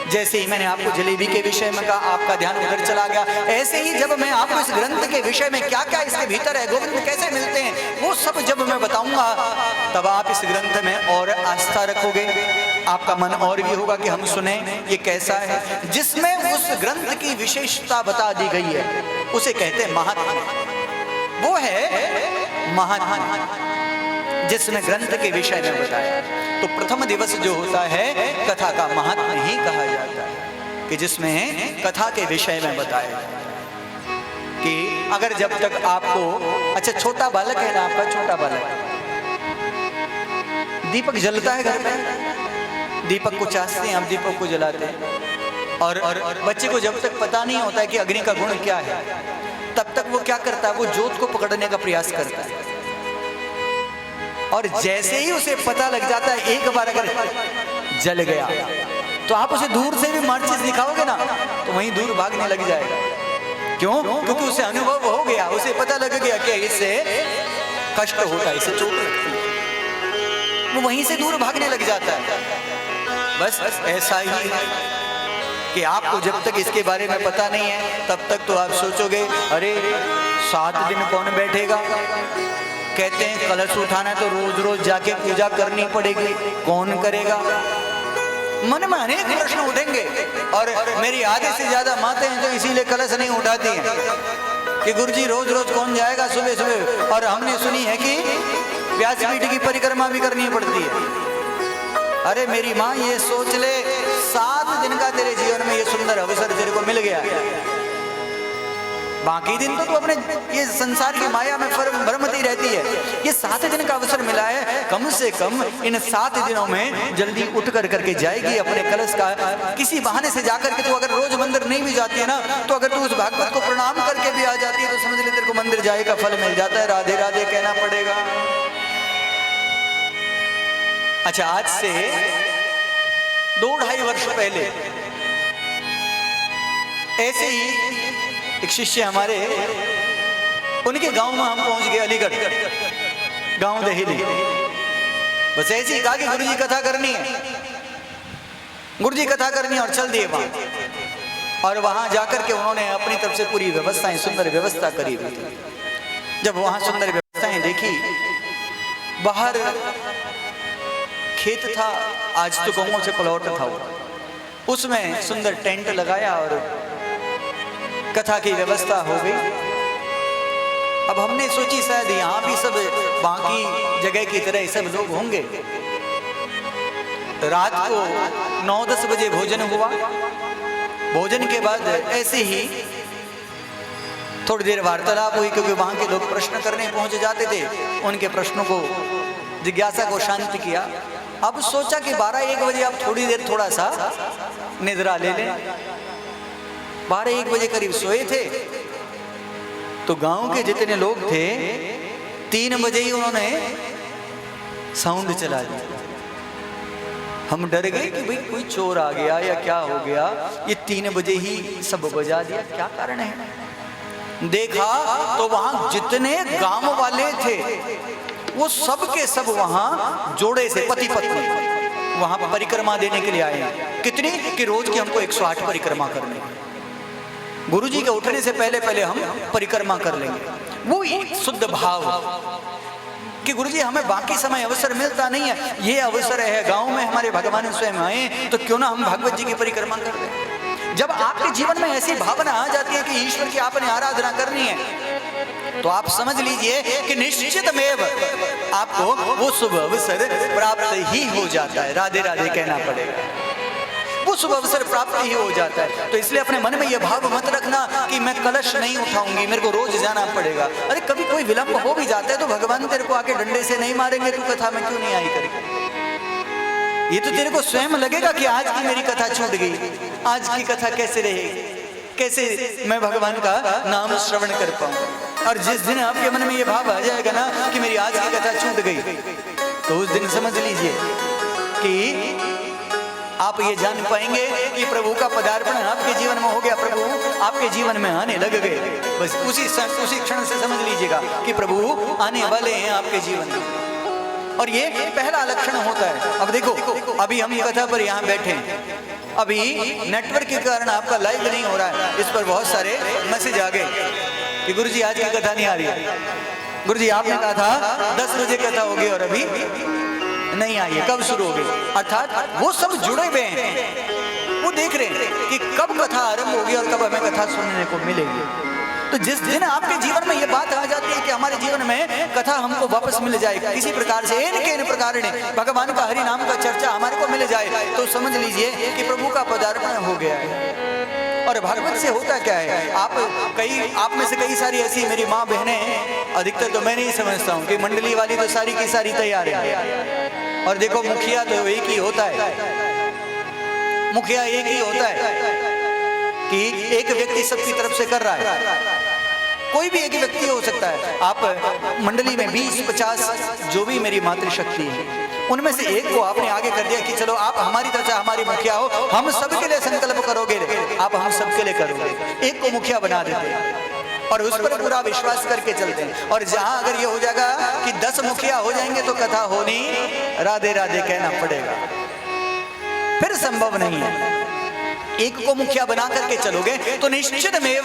जैसे ही मैंने आपको जलेबी के विषय में कहा, आपका ध्यान उधर चला गया, ऐसे ही जब मैं आपको इस ग्रंथ के विषय में क्या क्या इसके भीतर है, गोविंद कैसे मिलते हैं, वो सब जब मैं बताऊंगा तब आप इस ग्रंथ में और आस्था रखोगे, आपका मन और भी होगा कि हम सुने ये कैसा है। जिसमें उस ग्रंथ की विशेषता बता दी गई है उसे कहते हैं महात्म्य, वो है महात्म्य जिसने ग्रंथ के विषय में बताया। तो प्रथम दिवस जो होता है कथा का महात्म्य ही कहा जाता है, कि जिसमें कथा के विषय में बताया कि अगर जब तक आपको, अच्छा छोटा बालक है ना आपका, छोटा बालक दीपक जलता है घर में, दीपक को चाहते हैं, आप दीपक को जलाते हैं। और बच्चे को जब तक पता नहीं होता है कि अग्नि का गुण क्या है, तब तक वो क्या करता है, वो ज्योत को पकड़ने का प्रयास करता है। और जैसे ही उसे पता लग जाता है एक बार अगर जल गया, तो आप उसे दूर से भी माचिस दिखाओगे ना तो वहीं दूर भागने लग जाएगा। क्यों? क्योंकि उसे अनुभव हो गया, उसे पता लग गया कि इससे कष्ट होता है, इससे चोट लगती है, वो वहीं से दूर भागने लग जाता है। बस ऐसा ही है कि आपको जब तक इसके बारे में पता नहीं है तब तक तो आप सोचोगे अरे 7 दिन कौन बैठेगा। कहते हैं कलश उठाना है तो रोज रोज जाके पूजा करनी पड़ेगी, कौन करेगा। मन में अनेक प्रश्न उठेंगे। और मेरी आधे से ज्यादा मातें हैं जो इसीलिए कलश नहीं उठाती हैं कि गुरुजी रोज रोज कौन जाएगा सुबह सुबह। और हमने सुनी है कि व्यासपीठ की परिक्रमा भी करनी पड़ती है। अरे मेरी माँ ये सोच ले 7 दिन का तेरे जीवन में ये सुंदर अवसर तेरे को मिल गया है, बाकी दिन तो तू अपने ये संसार की माया में भ्रमती रहती है। ये 7 दिन का अवसर मिला है, कम से कम इन 7 दिनों में जल्दी उठ कर करके जाएगी अपने कलश का किसी बहाने से जाकर के। तू अगर रोज मंदिर नहीं भी जाती है ना, तो अगर तू उस भागवत को प्रणाम करके भी आ जाती है तो समझ ले तेरे को मंदिर जाए का फल मिल जाता है। राधे राधे कहना पड़ेगा। अच्छा, आज से 2-2.5 वर्ष पहले ऐसे ही एक शिष्य हमारे, उनके गांव में हम पहुंच गए, अलीगढ़ गांव दहेली। बस ऐसे ही कहा कि गुरुजी कथा करनी है, गुरुजी कथा करनी है, और चल दिए वहां। और वहां जाकर के उन्होंने अपनी तरफ से पूरी व्यवस्थाएं, सुंदर व्यवस्था करी हुई थी। जब वहां सुंदर व्यवस्थाएं देखी, बाहर खेत था, आज तो गांवों से प्लॉट था, उसमें सुंदर टेंट लगाया और कथा की व्यवस्था हो गई। अब हमने सोची शायद यहाँ भी सब बाकी जगह की तरह सब लोग होंगे। रात को 9-10 बजे भोजन हुआ। भोजन के बाद ऐसे ही थोड़ी देर वार्तालाप हुई, क्योंकि वहां के लोग प्रश्न करने पहुंच जाते थे। उनके प्रश्नों को, जिज्ञासा को शांत किया। अब सोचा कि 12-1 बजे आप थोड़ी देर थोड़ा सा निद्रा ले लें। 12-1 बजे करीब सोए थे तो गांव के जितने लोग थे 3 बजे ही उन्होंने साउंड चला दिया। हम डर गए कि भाई कोई चोर आ गया या क्या हो गया, ये 3 बजे ही सब बजा दिया, क्या कारण है। देखा तो वहां जितने गांव वाले थे वो सब के सब वहां जोड़े से पति पत्नी वहां परिक्रमा देने के लिए आए हैं। कितनी कि रोज की हमको 108 परिक्रमा करनी है। गुरुजी के उठने से पहले पहले हम परिक्रमा कर लेंगे। वो शुद्ध भाव कि गुरुजी हमें बाकी समय अवसर मिलता नहीं है, ये अवसर है, गांव में हमारे भगवान स्वयं आए तो क्यों ना हम भागवत जी की परिक्रमा कर लें। जब आपके जीवन में ऐसी भावना आ जाती है कि ईश्वर की आपने आराधना करनी है, तो आप समझ लीजिए कि निश्चित में आपको वो शुभ अवसर प्राप्त ही हो जाता है। राधे राधे कहना पड़ेगा, वो शुभ अवसर प्राप्त ही हो जाता है। तो इसलिए अपने मन में यह भाव मत रखना कि मैं कलश नहीं उठाऊंगी, मेरे को रोज जाना पड़ेगा। अरे कभी कोई विलंब हो भी जाता है तो भगवान तेरे को आके डंडे से नहीं मारेंगे, तू कथा में क्यों नहीं आई करके। ये तो तेरे को स्वयं लगेगा कि आज की मेरी कथा छूट गई, आज की कथा कैसे रहेगी, कैसे मैं भगवान का नाम श्रवण कर पाऊं। और जिस दिन आपके मन में ये भाव आ जाएगा ना कि मेरी आज की कथा छूट गई, तो उस दिन समझ लीजिए कि आप ये जान पाएंगे कि प्रभु का पदार्पण आपके जीवन में हो गया, प्रभु आपके जीवन में आने लग गए। बस उसी क्षण से समझ लीजिएगा कि प्रभु आने वाले हैं आपके जीवन में। और ये पहला लक्षण होता है। अब देखो, अभी हम कथा पर यहाँ बैठे हैं, अभी नेटवर्क के कारण आपका लाइव नहीं हो रहा है, इस पर बहुत सारे मैसेज आ गए कि गुरुजी आज की कथा नहीं आ रही है, गुरुजी आपने कहा था 10 बजे कथा होगी और अभी नहीं आई है, कब शुरू होगी। अर्थात वो सब जुड़े हुए हैं, वो देख रहे हैं कि कब कथा आरंभ होगी और कब हमें कथा सुनने को मिलेगी। तो जिस दिन आपके जीवन में ये बात आ जाती है कि हमारे जीवन में कथा हमको वापस मिल जाए, किसी प्रकार से इन प्रकार ने भगवान का हरि नाम का चर्चा हमारे को मिल जाए, तो समझ लीजिए कि प्रभु का पदार्पण हो गया है। और भागवत से होता क्या है, आप में से कई सारी ऐसी मेरी माँ बहनें, अधिकतर तो मैं नहीं समझता हूँ कि मंडली वाली तो सारी की सारी तैयार है, और देखो मुखिया तो एक ही होता है, मुखिया एक ही होता है कि एक व्यक्ति सबकी तरफ से कर रहा है। कोई भी एक व्यक्ति हो सकता है। आप मंडली में 20-50 जो भी मेरी मातृशक्ति है उनमें से एक को आपने आगे कर दिया कि चलो आप हमारी तरफ से हमारी मुखिया हो, हम सबके लिए संकल्प करोगे, आप हम सबके लिए करोगे, एक को मुखिया बना देते हैं और उस पर पूरा विश्वास करके चलते हैं। और जहां अगर ये हो जाएगा कि 10 मुखिया हो जाएंगे तो कथा होनी राधे राधे कहना पड़ेगा, फिर संभव नहीं है। एक को मुखिया बना करके चलोगे तो निश्चित में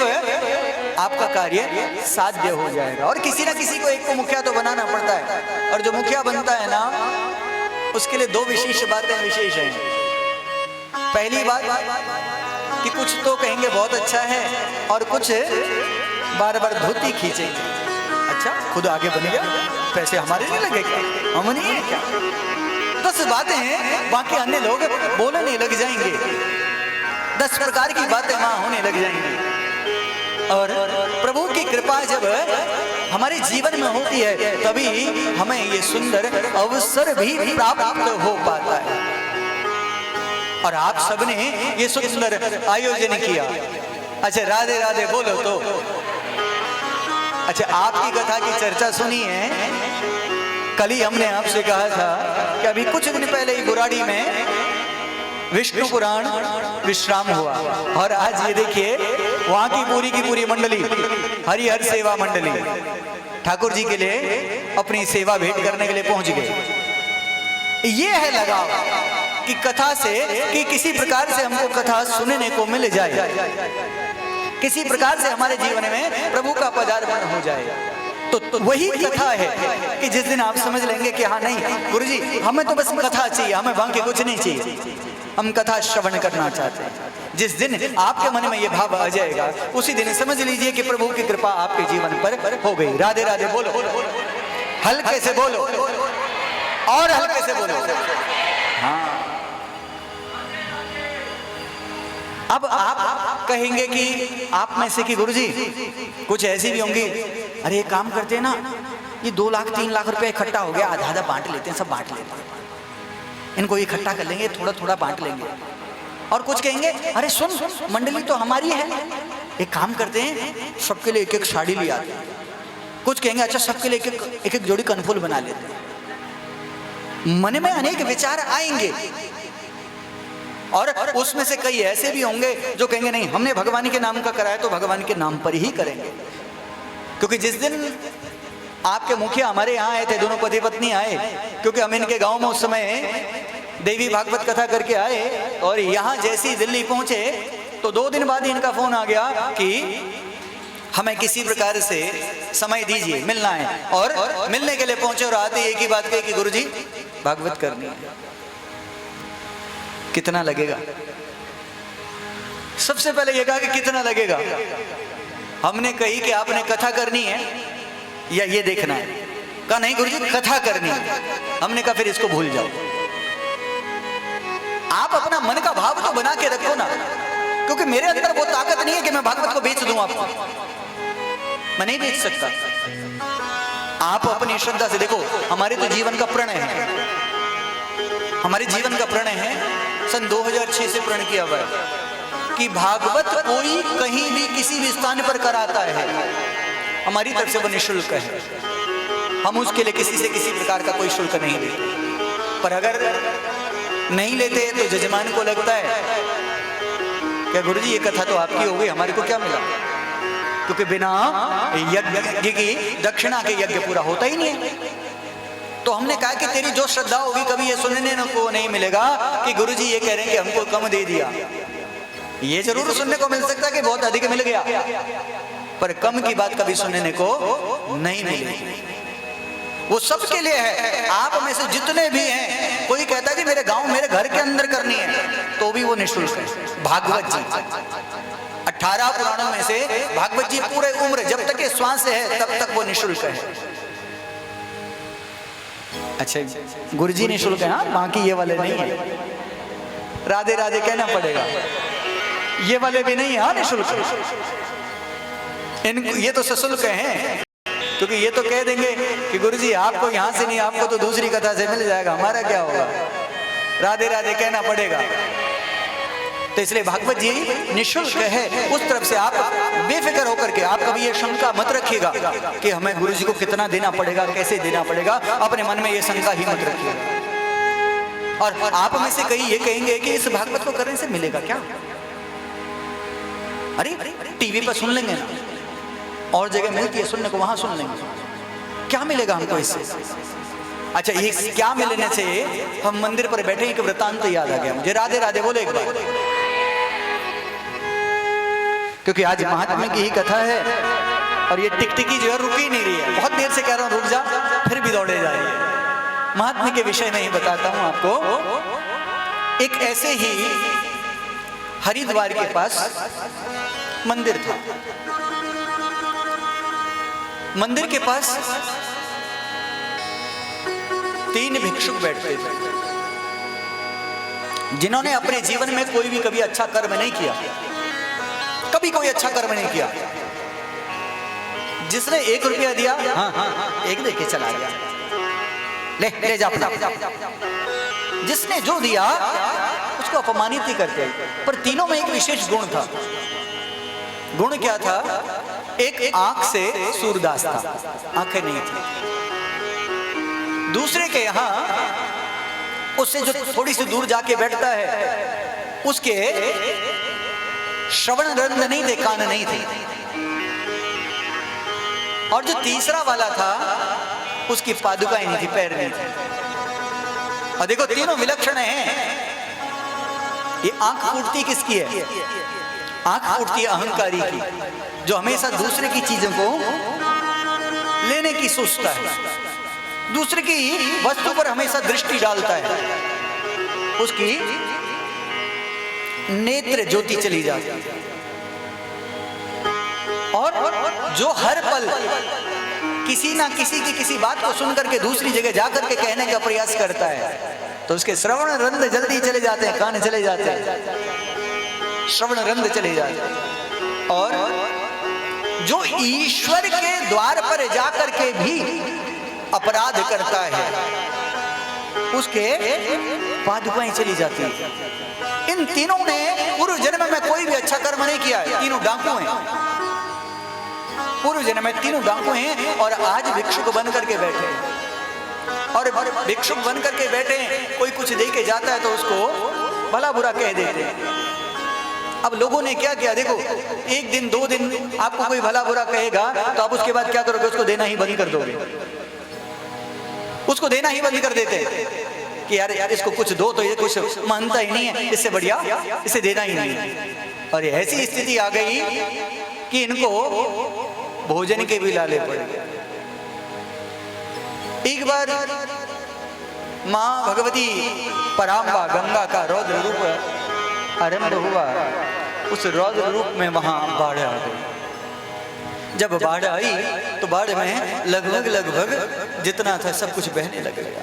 आपका कार्य साध्य हो जाएगा। और किसी ना किसी को एक को मुखिया तो बनाना पड़ता है, और जो मुखिया बनता है ना उसके लिए 2 विशेष बातें विशेष हैं। पहली बात कि कुछ तो कहेंगे बहुत अच्छा है और कुछ बार बार धोती खींचेंगे। अच्छा खुद आगे बन गया, पैसे हमारे नहीं लगे क्या, हम नहीं है क्या? 10 बातें हैं, बाकी अन्य लोग बोलने लग जाएंगे, 10 प्रकार की बातें वहां होने लग जाएंगी। और प्रभु की कृपा जब हमारे जीवन में होती है तभी हमें ये सुंदर अवसर भी प्राप्त हो पाता है। और आप सबने ये सुंदर आयोजन किया। अच्छा राधे राधे बोलो तो। अच्छा आपकी कथा की चर्चा सुनी है, कल ही हमने आपसे कहा था कि अभी कुछ दिन पहले ही बुराड़ी में विष्णु पुराण विश्राम हुआ, और आज ये देखिए वहां की पूरी मंडली हरिहर सेवा मंडली ठाकुर जी के लिए अपनी सेवा भेंट करने के लिए पहुंच गए। ये है लगाव कि कथा से कि किसी प्रकार से हमको कथा सुनने को मिल जाए, किसी प्रकार से हमारे जीवन में प्रभु का पदार्पण हो जाए। तो वही कथा है कि जिस दिन आप समझ लेंगे कि हाँ नहीं गुरुजी हमें तो बस कथा चाहिए, हमें बाकी कुछ नहीं चाहिए, हम कथा श्रवण करना चाहते हैं। जिस दिन आपके मन में ये भाव आ जाएगा उसी दिन समझ लीजिए कि प्रभु की कृपा आपके जीवन पर हो गई। राधे राधे बोलो, हल्के से बोलो और हल्के से बोलो। हाँ अब आप कहेंगे कि आप में से कि गुरुजी कुछ ऐसी भी होंगी, अरे ये काम करते हैं ना, ये 2 लाख 3 लाख रुपए इकट्ठा हो गया, आधा आधा बांट लेते हैं, सब बांट लेते हैं, इनको इकट्ठा कर लेंगे, थोड़ा थोड़ा बांट लेंगे। और कुछ कहेंगे अरे सुन मंडली तो हमारी है, एक काम करते हैं सबके लिए एक एक साड़ी ले आते हैं। कुछ कहेंगे अच्छा सबके लिए एक एक जोड़ी कनफुल बना लेते हैं। मन में अनेक विचार आएंगे और उसमें से कई ऐसे भी होंगे जो कहेंगे नहीं हमने भगवान के नाम का कराया तो भगवान के नाम पर ही करेंगे। क्योंकि जिस दिन आपके मुखिया हमारे यहाँ आए थे, दोनों पति पत्नी आए, क्योंकि हम इनके गांव में उस समय देवी भागवत कथा करके आए, और यहाँ जैसे ही दिल्ली पहुंचे तो 2 दिन बाद इनका फोन आ गया कि हमें किसी प्रकार से समय दीजिए, मिलना है। और मिलने के लिए पहुंचे और आते एक ही बात कही कि गुरुजी भागवत करनी है। कितना लगेगा? सबसे पहले ये कहा कि कितना लगेगा। हमने कही कि आपने कथा करनी है या ये देखना है? कहा नहीं गुरुजी कथा करनी है। हमने कहा फिर इसको भूल जाओ, आप अपना मन का भाव तो बना के रखो ना, क्योंकि मेरे अंदर वो ताकत नहीं है कि मैं भागवत को बेच दूं आपको, मैं नहीं बेच सकता। आप अपनी श्रद्धा से देखो, हमारे तो जीवन का प्रणय है, हमारे जीवन का प्रणय है, सन 2006 से प्रण किया हुआ है कि भागवत कोई कहीं भी किसी भी स्थान पर कराता है, हमारी तरफ से वो निःशुल्क है, हम उसके लिए किसी से किसी प्रकार का कोई शुल्क नहीं देते। पर अगर नहीं लेते तो जजमान को लगता है क्या गुरुजी ये कथा तो आपकी हो गई, हमारे को क्या मिला? क्योंकि बिना यज्ञ की दक्षिणा के यज्ञ पूरा होता ही नहीं है। तो हमने कहा कि तेरी जो श्रद्धा होगी कभी ये सुनने को नहीं मिलेगा कि गुरुजी ये कह रहे हैं कि हमको कम दे दिया। ये जरूर सुनने को मिल सकता है कि बहुत अधिक मिल गया, पर कम की बात कभी सुनने को नहीं मिलेगी। वो सबके लिए है। आप में से जितने भी हैं, कोई कहता है कि मेरे गांव मेरे घर के अंदर करनी है तो भी वो निःशुल्क है। भागवत जी 18 पुराणों में से भागवत जी पूरे उम्र जब तक ये श्वास है तब तक वो निःशुल्क है। अच्छा गुरुजी निःशुल्क है, हाँ बाकी ये वाले नहीं है। राधे राधे कहना पड़ेगा, ये वाले भी नहीं है, हाँ निःशुल्क। ये तो सशुल्क हैं। क्योंकि ये तो कह देंगे कि गुरुजी आपको यहाँ से नहीं, आपको तो दूसरी कथा से मिल जाएगा, हमारा क्या होगा, राधे राधे कहना पड़ेगा। तो इसलिए भागवत जी निःशुल्क है, उस तरफ से आप बेफिक्र होकर के, आप कभी ये शंका मत रखिएगा कि हमें गुरुजी को कितना देना पड़ेगा, कैसे देना पड़ेगा, अपने मन में ये शंका ही मत रखिएगा। और आप में से कई ये कहेंगे कि इस भागवत को करने से मिलेगा क्या? अरे टीवी पर सुन लेंगे ना, और जगह मिलती है सुनने को, वहां सुन लेंगे, क्या मिलेगा हमको इससे? अच्छा, ये क्या मिलने से हम मंदिर पर बैठे हैं कि वृतांत याद आ गया मुझे, राधे राधे बोले एक बार, क्योंकि आज महात्मा की ही कथा है और ये टिकटिकी जो है रुक ही नहीं रही है। बहुत देर से कह रहा हूं रुक जा, फिर भी दौड़े जा रही है। महात्मा के विषय में ही बताता हूं आपको। एक ऐसे ही हरिद्वार के पास मंदिर था। मंदिर के पास 3 भिक्षुक बैठते थे, जिन्होंने अपने जीवन में कोई भी कभी अच्छा कर्म नहीं किया, कभी कोई अच्छा कर्म नहीं किया। जिसने 1 रुपया दिया, हाँ, एक देके चला गया, ले जा अपना। जिसने जो दिया उसको अपमानित ही करते। पर तीनों में एक विशेष गुण था। गुण क्या था? एक आंख से सूरदास था, आंखें नहीं थी। दूसरे के यहां उससे जो थोड़ी सी दूर जाके बैठता है, उसके श्रवण रंध्र नहीं थे, कान नहीं थे। और जो तीसरा वाला था, उसकी पादुकाएं नहीं थी, पैर नहीं थे। और देखो तीनों विलक्षण हैं। ये आंख फूटती किसकी है? आंख फूटती है अहंकारी की, जो हमेशा दूसरे की चीजों को लेने की सोचता है, दूसरे की वस्तु पर हमेशा दृष्टि डालता है, उसकी नेत्र ज्योति चली जाती है। और जो हर पल किसी ना किसी की किसी बात को सुन करके दूसरी जगह जाकर के कहने का प्रयास करता है, तो उसके श्रवण रंध्र जल्दी चले जाते हैं, कान चले जाते हैं, श्रवण रंध्र चले जाते हैं। और जो ईश्वर के द्वार पर जाकर के भी अपराध करता है, उसके पादुकाएं चली जाती है। इन तीनों ने पूर्व जन्म में कोई भी अच्छा कर्म नहीं किया है, तीनों डाकू हैं। पूर्व जन्म में तीनों डाकू हैं और आज भिक्षुक बन करके बैठे हैं। और भिक्षुक बन करके बैठे हैं, कोई कुछ दे के जाता है तो उसको भला बुरा कह देते हैं। अब लोगों ने क्या किया, देखो 1 दिन 2 दिन आपको कोई भला बुरा कहेगा तो आप उसके बाद क्या करोगे? उसको देना ही बंद कर दोगे, उसको देना ही बंद कर देते कि यार इसको कुछ दो, तो ये कुछ मानता ही नहीं है, इससे बढ़िया इसे देना ही नहीं। और ऐसी स्थिति आ गई कि इनको भोजन के भी लाले पड़ गए। एक बार मां भगवती पराम्बा गंगा का रौद्र रूप आरंभ हुआ। उस रौद्र रूप में वहां बाढ़ आ गई। जब बाढ़ आई तो बाढ़ में लगभग जितना था सब कुछ बहने लग गया।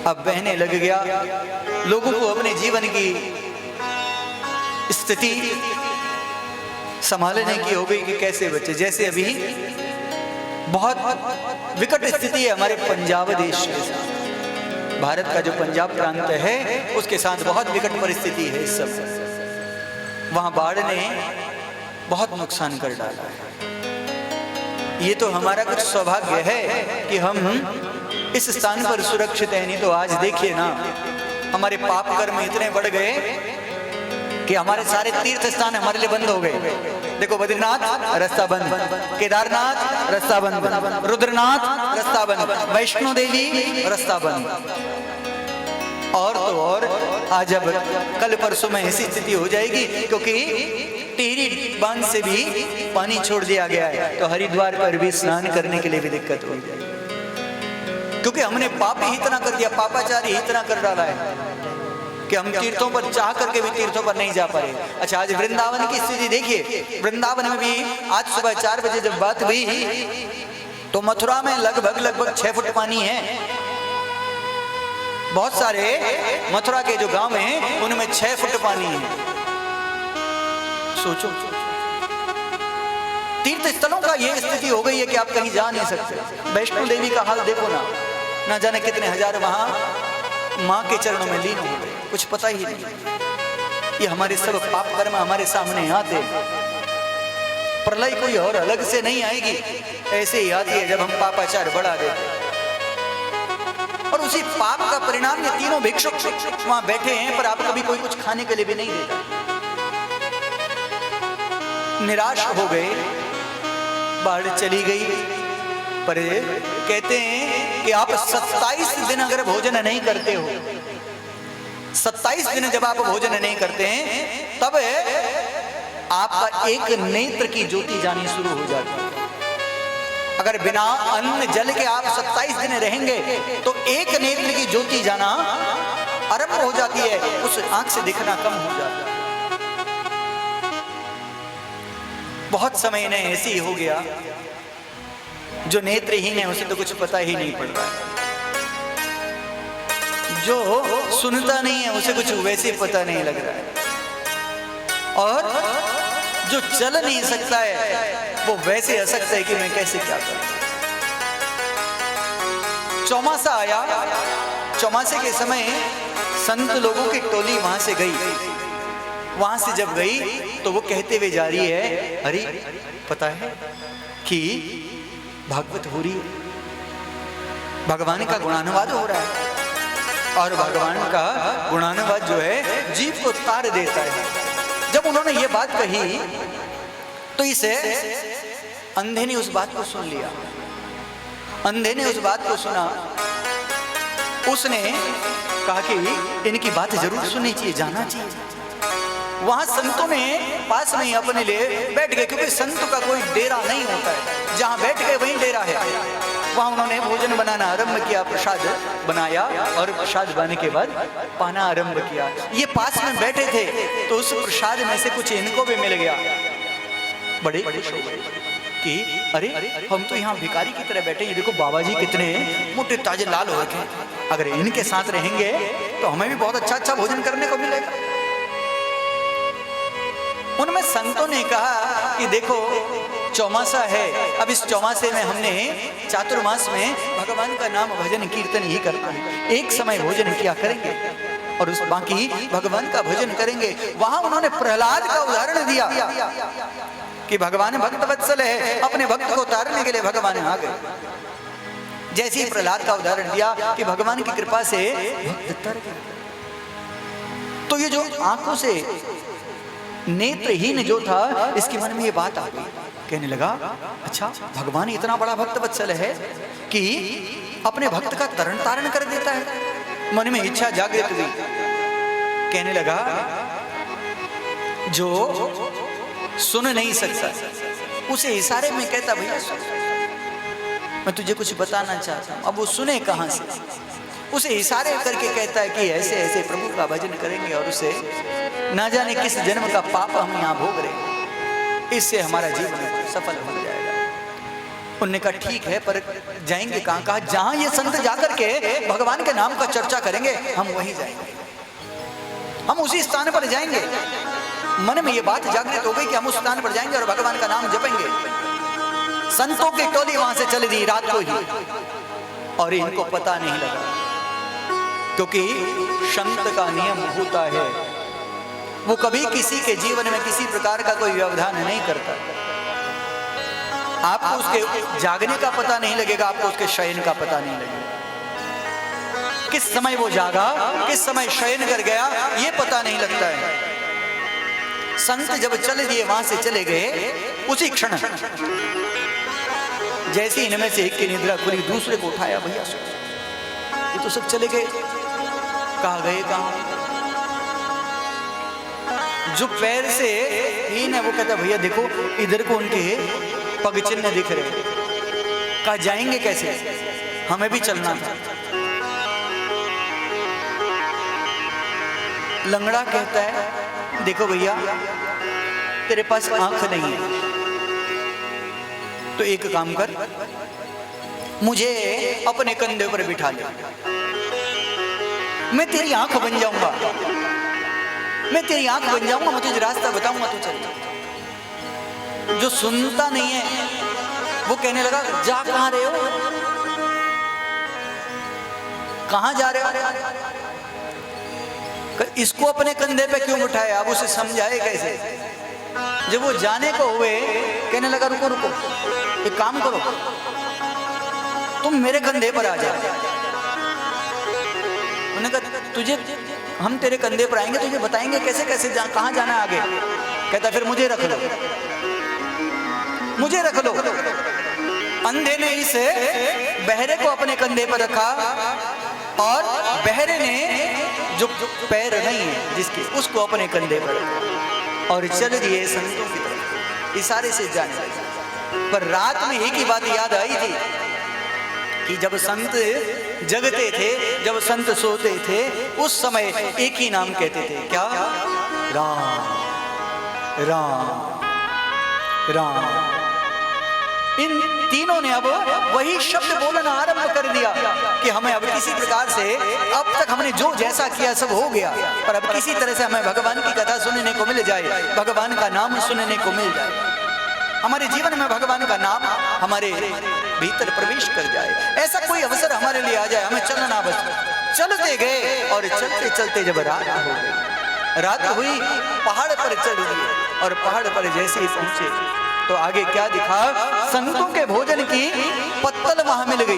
अब बहने लग गया, लोगों को अपने जीवन की स्थिति संभालने की हो गई कि कैसे बचे। जैसे अभी बहुत विकट स्थिति है हमारे पंजाब देश के साथ, भारत का जो पंजाब प्रांत है उसके साथ बहुत विकट परिस्थिति है इस समय। वहां बाढ़ ने बहुत नुकसान कर डाला है। ये तो हमारा कुछ सौभाग्य है कि हम इस स्थान पर सुरक्षित है, नहीं तो आज देखिए ना, हमारे पाप कर्म इतने बढ़ गए कि हमारे सारे तीर्थ स्थान हमारे लिए बंद हो गए। देखो बद्रीनाथ रास्ता बंद, केदारनाथ रास्ता बंद, रुद्रनाथ रास्ता बंद, वैष्णो देवी रास्ता बंद। और तो और आज अब कल परसों में ऐसी स्थिति हो जाएगी क्योंकि टिहरी बांध से भी पानी छोड़ दिया गया है, तो हरिद्वार पर भी स्नान करने के लिए भी दिक्कत हो जाएगी, क्योंकि हमने पाप ही इतना कर दिया, पापाचार ही इतना कर डाला है कि हम तीर्थों पर चाह करके भी तीर्थों पर नहीं जा पाए। अच्छा, आज वृंदावन की स्थिति देखिए। वृंदावन में भी आज सुबह 4 बजे जब बात हुई तो मथुरा में लगभग 6 फुट पानी है। बहुत सारे मथुरा के जो गांव हैं उनमें 6 फुट पानी है। सोचो, तीर्थ स्थलों का ये स्थिति हो गई है कि आप कहीं जा नहीं सकते। वैष्णो देवी का हाल देखो ना जाने कितने हजार वहां मां के चरणों में लीन हो गए, कुछ पता ही नहीं। ये हमारे सब पाप कर्म हमारे सामने आते। प्रलय कोई और अलग से नहीं आएगी, ऐसे ही आती है जब हम पापाचार बढ़ा देते। और उसी पाप का परिणाम ये तीनों भिक्षुक वहां बैठे हैं, पर आप कभी कोई कुछ खाने के लिए भी नहीं देता। निराश हो गए, बाढ़ चली गई, पर कहते हैं कि आप 27 दिन अगर भोजन नहीं करते हो, 27 दिन जब आप भोजन नहीं करते हैं, तब आपका एक नेत्र की ज्योति जानी शुरू हो जाती है। अगर बिना अन्न जल के आप 27 दिन रहेंगे तो एक नेत्र की ज्योति जाना आरंभ हो जाती है, उस आंख से दिखना कम हो जाता है। बहुत समय ने ऐसे ही हो गया, जो नेत्रहीन है उसे तो कुछ पता ही नहीं पड़ रहा है, जो सुनता नहीं है उसे कुछ वैसे पता नहीं लग रहा है, और जो चल नहीं सकता है वो वैसे असक्त है कि मैं कैसे क्या करूं। चौमासा आया, चौमासे के समय संत लोगों की टोली वहां से गई। वहां से जब गई तो वो कहते हुए जा रही है, अरे पता है कि भागवत हो रही है, भगवान का गुणानुवाद हो रहा है, और भगवान का गुणानुवाद जो है जीव को तार देता है। जब उन्होंने ये बात कही तो इसे अंधे ने उस बात को सुन लिया। अंधे ने उस बात को सुना, उसने कहा कि इनकी बात जरूर सुननी चाहिए, जाना चाहिए। वहां संतों ने पास में ही अपने लिए बैठ गए, क्योंकि संत का कोई डेरा नहीं होता है, जहां बैठ गए वहीं डेरा है। वहां उन्होंने भोजन बनाना आरंभ किया, प्रसाद बनाया, और प्रसाद बनाने के बाद पाना आरंभ किया। ये पास में बैठे थे तो उस प्रसाद में से कुछ इनको भी मिल गया। बड़े कि अरे हम तो यहाँ भिखारी की तरह बैठे हैं, देखो बाबा जी कितने मोटे ताजे लाल हो रखे, अगर इनके साथ रहेंगे तो हमें भी बहुत अच्छा अच्छा भोजन करने को मिलेगा। उनमें संतों ने कहा कि देखो चौमासा है, अब इस चौमासे में हमने चातुर्मास में भगवान का नाम भजन कीर्तन ही करना है, एक समय भोजन किया करेंगे और उस बाकी भगवान का भजन करेंगे। वहां उन्होंने प्रहलाद का उदाहरण दिया कि भगवान भक्त वत्सल है, अपने भक्त को तारने के लिए भगवान आ गए। जैसे ही प्रहलाद का उदाहरण दिया कि भगवान की कृपा से भक्त तर गए, तो ये जो आंखों से नेत्रहीन जो था, इसके मन में ये बात आ गई। कहने लगा, अच्छा भगवान इतना बड़ा भक्त वत्सल है कि अपने भक्त का तरण तारण कर देता है। मन में इच्छा जागृत हुई। कहने लगा, जो सुन नहीं सकता उसे इशारे में कहता, भैया सुन, मैं तुझे कुछ बताना चाहता हूं। अब वो सुने कहां से? उसे इशारे करके कहता है कि ऐसे ऐसे प्रभु का भजन करेंगे और उसे ना जाने किस जन्म का पाप हम यहाँ भोग रहे हैं, इससे हमारा जीवन सफल हो जाएगा। उन्होंने कहा ठीक है, पर जाएंगे कहाँ? कहा जहां ये संत जाकर के भगवान के नाम का चर्चा करेंगे हम वहीं जाएंगे, हम उसी स्थान पर जाएंगे। मन में ये बात जागृत हो गई कि हम उस स्थान पर जाएंगे और भगवान का नाम जपेंगे। संतों की टोली वहां से चली दी रात को ही, और इनको पता नहीं लगा, क्योंकि संत का नियम होता है वो कभी किसी के जीवन में किसी प्रकार का कोई व्यवधान नहीं करता। आपको उसके जागने का पता नहीं लगेगा, आपको उसके शयन का पता नहीं लगेगा। किस समय वो जागा, किस समय शयन कर गया, ये पता नहीं लगता है। संत जब चले दिए, वहां से चले गए, उसी क्षण जैसे इनमें से एक की निद्रा खुली, दूसरे को उठाया, भैया ये तो सब चले गए। कहा गए? कहां? जो पैर से हीन है वो कहता, भैया देखो इधर को उनके पग चिन्ह दिख रहे। कहा जाएंगे कैसे, हमें भी चलना था। लंगड़ा कहता है, देखो भैया तेरे पास आंख नहीं है, तो एक काम कर, मुझे अपने कंधे पर बिठा ले, मैं तेरी आंख बन जाऊंगा, मैं तेरी आंख बन जाऊंगा, मैं तुझे रास्ता बताऊंगा, तू चल। जो सुनता नहीं है वो कहने लगा जा कहां रहे हो, कहां जा रहे हो, इसको अपने कंधे पे क्यों उठाया, अब उसे समझाए कैसे। जब वो जाने को हुए कहने लगा रुको रुको, एक काम करो तुम मेरे कंधे पर आ जाओ। उन्होंने कहा तुझे, हम तेरे कंधे पर आएंगे, तुझे बताएंगे कैसे कैसे कहां जाना है आगे। कहता फिर मुझे रख लो, मुझे रख लो। अंधे ने इस बहरे को अपने कंधे पर रखा और बहरे ने जो पैर नहीं है जिसके, उसको अपने कंधे पर रखा और चल दिए संतों की तरफ इशारे से जाने लगे। पर रात में एक ही बात याद आई थी कि जब संत जगते थे, जब संत सोते थे, उस समय एक ही नाम कहते थे, क्या? राम राम राम। इन तीनों ने अब वही शब्द बोलना आरंभ कर दिया कि हमें अब किसी प्रकार से, अब तक हमने जो जैसा किया सब हो गया, पर अब किसी तरह से हमें भगवान की कथा सुनने को मिल जाए, भगवान का नाम सुनने को मिल जाए, हमारे जीवन में भगवान का नाम हमारे भीतर प्रवेश कर जाए, ऐसा कोई अवसर हमारे लिए आ जाए, हमें चलना बस। चलते गए और चलते चलते जब रात हो गई, रात हुई, पहाड़ पर चढ़ दिए और पहाड़ पर जैसे ही पहुंचे तो आगे क्या दिखा, संतों के भोजन की पत्तल वहां मिल गई।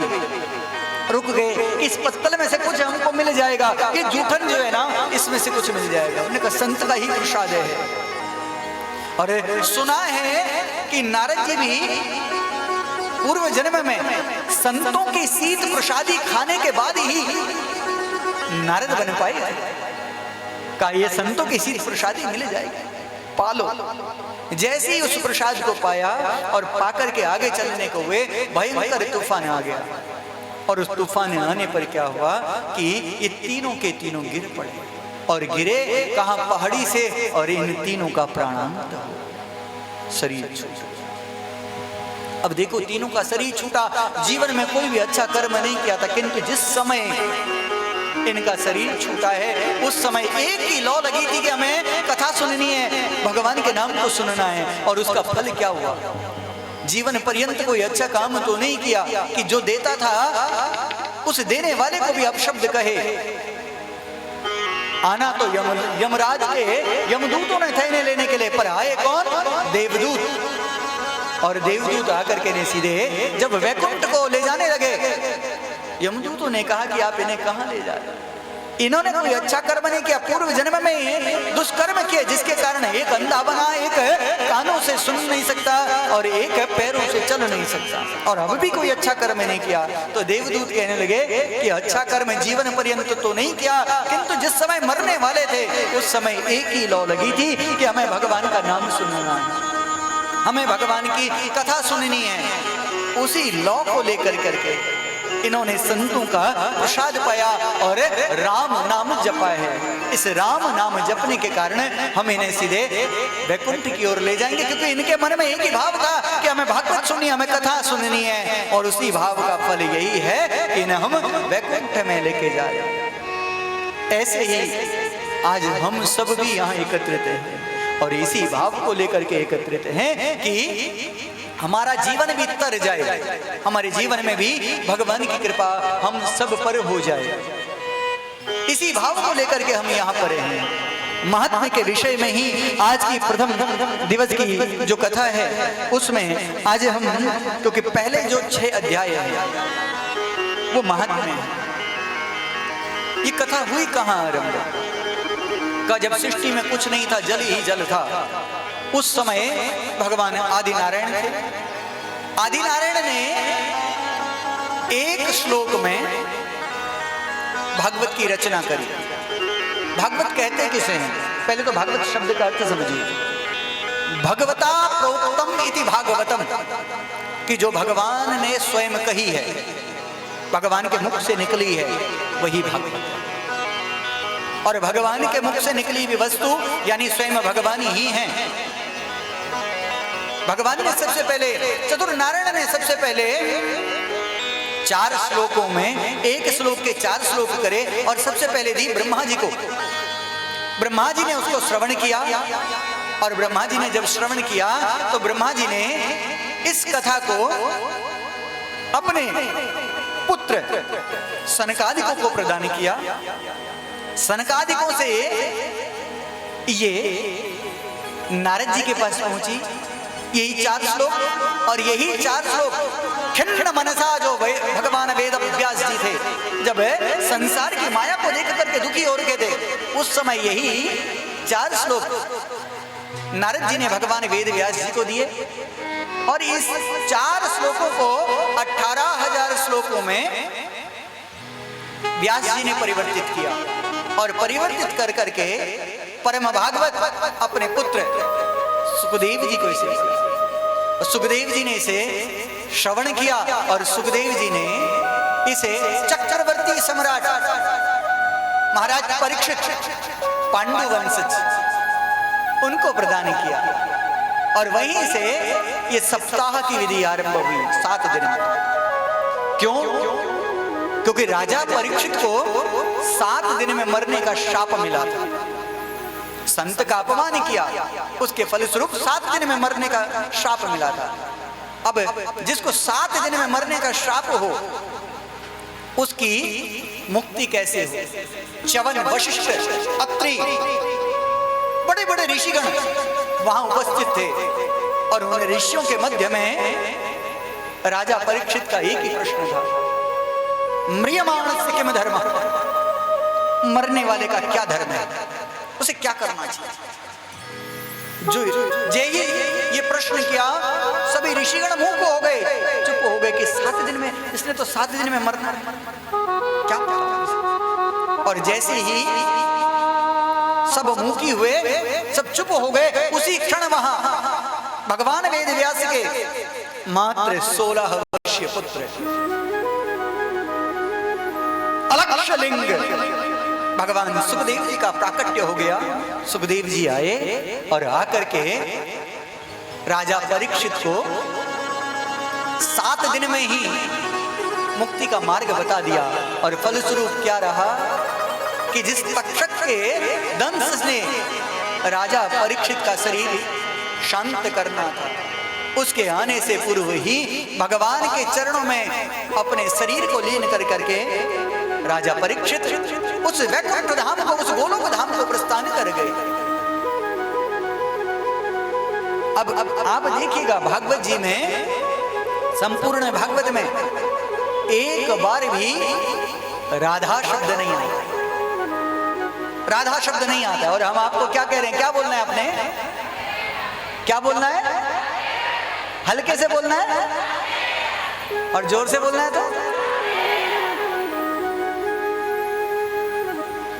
रुक गए, इस पत्तल में से कुछ हमको मिल जाएगा, ये जूठन जो है ना इसमें से कुछ मिल जाएगा। उन्होंने कहा संत का ही प्रसाद है। और सुना है कि नारद जी भी पूर्व जन्म में संतों की शीत प्रसादी खाने के बाद ही नारद बन पाए। कहा ये संतों की शीत प्रसादी मिल जाएगी, पालो। जैसे ही उस प्रसाद को पाया और पाकर के आगे चलने को हुए, भयंकर तूफान आ गया। और उस तूफान आने पर क्या हुआ कि ये तीनों के तीनों गिर पड़े और गिरे कहां, पहाड़ी से, और इन तीनों का प्राणांत हो, शरीर छूटा। अब देखो तीनों का शरीर छूटा, जीवन में कोई भी अच्छा कर्म नहीं किया था, किंतु जिस समय इनका शरीर छूटा है उस समय एक ही लौ लगी थी कि हमें कथा सुननी है, भगवान के नाम को सुनना है। और उसका फल क्या हुआ, जीवन पर्यंत कोई अच्छा काम तो नहीं किया कि जो देता था उस देने वाले को भी अपशब्द कहे। आना तो यमराज के यमदूतों ने थे इन्हें लेने के लिए, पर आए कौन? देवदूत। और देवदूत आकर के ने सीधे जब वैकुंठ को ले जाने लगे, यमदूतों ने कहा कि आप इन्हें कहां ले जा रहे? इन्होंने कोई अच्छा कर्म नहीं किया, पूर्व जन्म में दुष्कर्म किए, जिसके कारण एक अंधा बना, एक कानों से सुन नहीं सकता और एक पैरों से चल नहीं सकता, और अब भी कोई अच्छा कर्म नहीं किया। तो देवदूत कहने लगे कि अच्छा कर्म जीवन पर्यंत तो नहीं किया, किंतु जिस समय मरने वाले थे उस समय एक ही लौ लगी थी कि हमें भगवान का नाम सुनना है, हमें भगवान की कथा सुननी है। उसी लौ को लेकर करके इन्होंने संतों का प्रसाद पाया और राम नाम जपा है। इस राम नाम जपने के कारण हम इन्हें सीधे वैकुंठ की ओर ले जाएंगे, क्योंकि इनके मन में एक ही भाव था कि हमें भागवत सुननी, हमें कथा सुननी है, और उसी भाव का फल यही है कि इन्हें हम वैकुंठ में लेके जा रहे हैं। ऐसे ही आज हम सब भी यहाँ एकत्रित हैं और इसी भाव को लेकर के एकत्रित हैं कि हमारा जीवन भी तर जाए, हमारे जीवन में भी भगवान की कृपा हम सब पर हो जाए। इसी भाव को लेकर के हम यहाँ पर हैं। महात्मा के विषय में ही आज की प्रथम दिवस की जो कथा है उसमें आज हम, क्योंकि पहले जो 6 अध्याय है वो महात्मा है। ये कथा हुई कहाँ आरंभ का? जब सृष्टि में कुछ नहीं था, जल ही जल था, उस समय भगवान आदि नारायण थे। आदि नारायण ने एक श्लोक में भागवत की रचना करी। भागवत कहते किसे हैं? पहले तो भागवत शब्द का अर्थ समझिए। भगवता प्रोक्तम इति भागवतम, कि जो भगवान ने स्वयं कही है, भगवान के मुख से निकली है, वही भागवत। और भगवान के मुख से निकली हुई वस्तु यानी स्वयं भगवान ही हैं। भगवान ने सबसे पहले, चतुर नारायण ने सबसे पहले 4 श्लोकों में, एक श्लोक के 4 श्लोक करे और सबसे पहले दी ब्रह्मा जी को। ब्रह्मा जी ने उसको श्रवण किया और ब्रह्मा जी ने जब श्रवण किया तो ब्रह्मा जी ने इस कथा को अपने पुत्र सनकादिकों को प्रदान किया। सनकादिकों से ये नारद जी के पास पहुंची यही 4 श्लोक, और यही 4 श्लोक खिन्न मनसा जो भगवान वेद व्यास जी थे, जब संसार की माया को देख करके दुखी हो रहे थे, उस समय यही 4 श्लोक नारद जी ने भगवान वेद व्यास जी को दिए। और इस 4 श्लोकों को 18,000 श्लोकों में व्यास जी ने परिवर्तित किया, और परिवर्तित कर करके परम भागवत अपने पुत्र सुखदेव जी को इसे, सुखदेव जी ने इसे श्रवण किया, और सुखदेव जी ने इसे चक्रवर्ती सम्राट महाराज परीक्षित पांडु वंशज उनको प्रदान किया। और वहीं से ये सप्ताह की विधि आरंभ हुई 7 दिन में। क्यों? क्योंकि राजा परीक्षित को 7 दिन में मरने का शाप मिला था। संत का अपमान किया, उसके फलस्वरूप 7 दिन में मरने का शाप मिला था। अब जिसको 7 दिन में मरने का शाप हो, उसकी मुक्ति कैसे हो? च्यवन, वशिष्ठ, अत्रि, बड़े बड़े ऋषिगण वहां उपस्थित थे, और उन ऋषियों के मध्य में राजा परीक्षित का एक ही प्रश्न था, म्रियमाणस्य किम धर्म, मरने वाले का क्या धर्म है, उसे क्या करना चाहिए? जो ये प्रश्न किया, सभी ऋषिगण मुंह को हो गए, चुप हो गए कि 7 दिन में, इसने तो 7 दिन में मरना, क्या? और जैसे ही सब मुखी हुए, सब चुप हो गए, उसी क्षण वहां भगवान वेद व्यास के मात्र 16 वर्षीय पुत्र अलक्ष्य लिंग भगवान सुखदेव जी का प्राकट्य हो गया। सुखदेव जी आए और आकर के राजा परीक्षित को 7 दिन में ही मुक्ति का मार्ग बता दिया। और फलस्वरूप क्या रहा कि जिस तक्षक के दंश ने राजा परीक्षित का शरीर शांत करना था, उसके आने से पूर्व ही भगवान के चरणों में अपने शरीर को लीन कर करके राजा परीक्षित उस वैकुंठ धाम को, उस गोलोक धाम को प्रस्थान कर गए। अब आप देखिएगा भागवत जी में, संपूर्ण भागवत में एक बार भी राधा शब्द नहीं आता, राधा शब्द नहीं आता। और हम आपको क्या कह रहे हैं, क्या बोलना है आपने, क्या बोलना है? हल्के से बोलना है और जोर से बोलना है। तो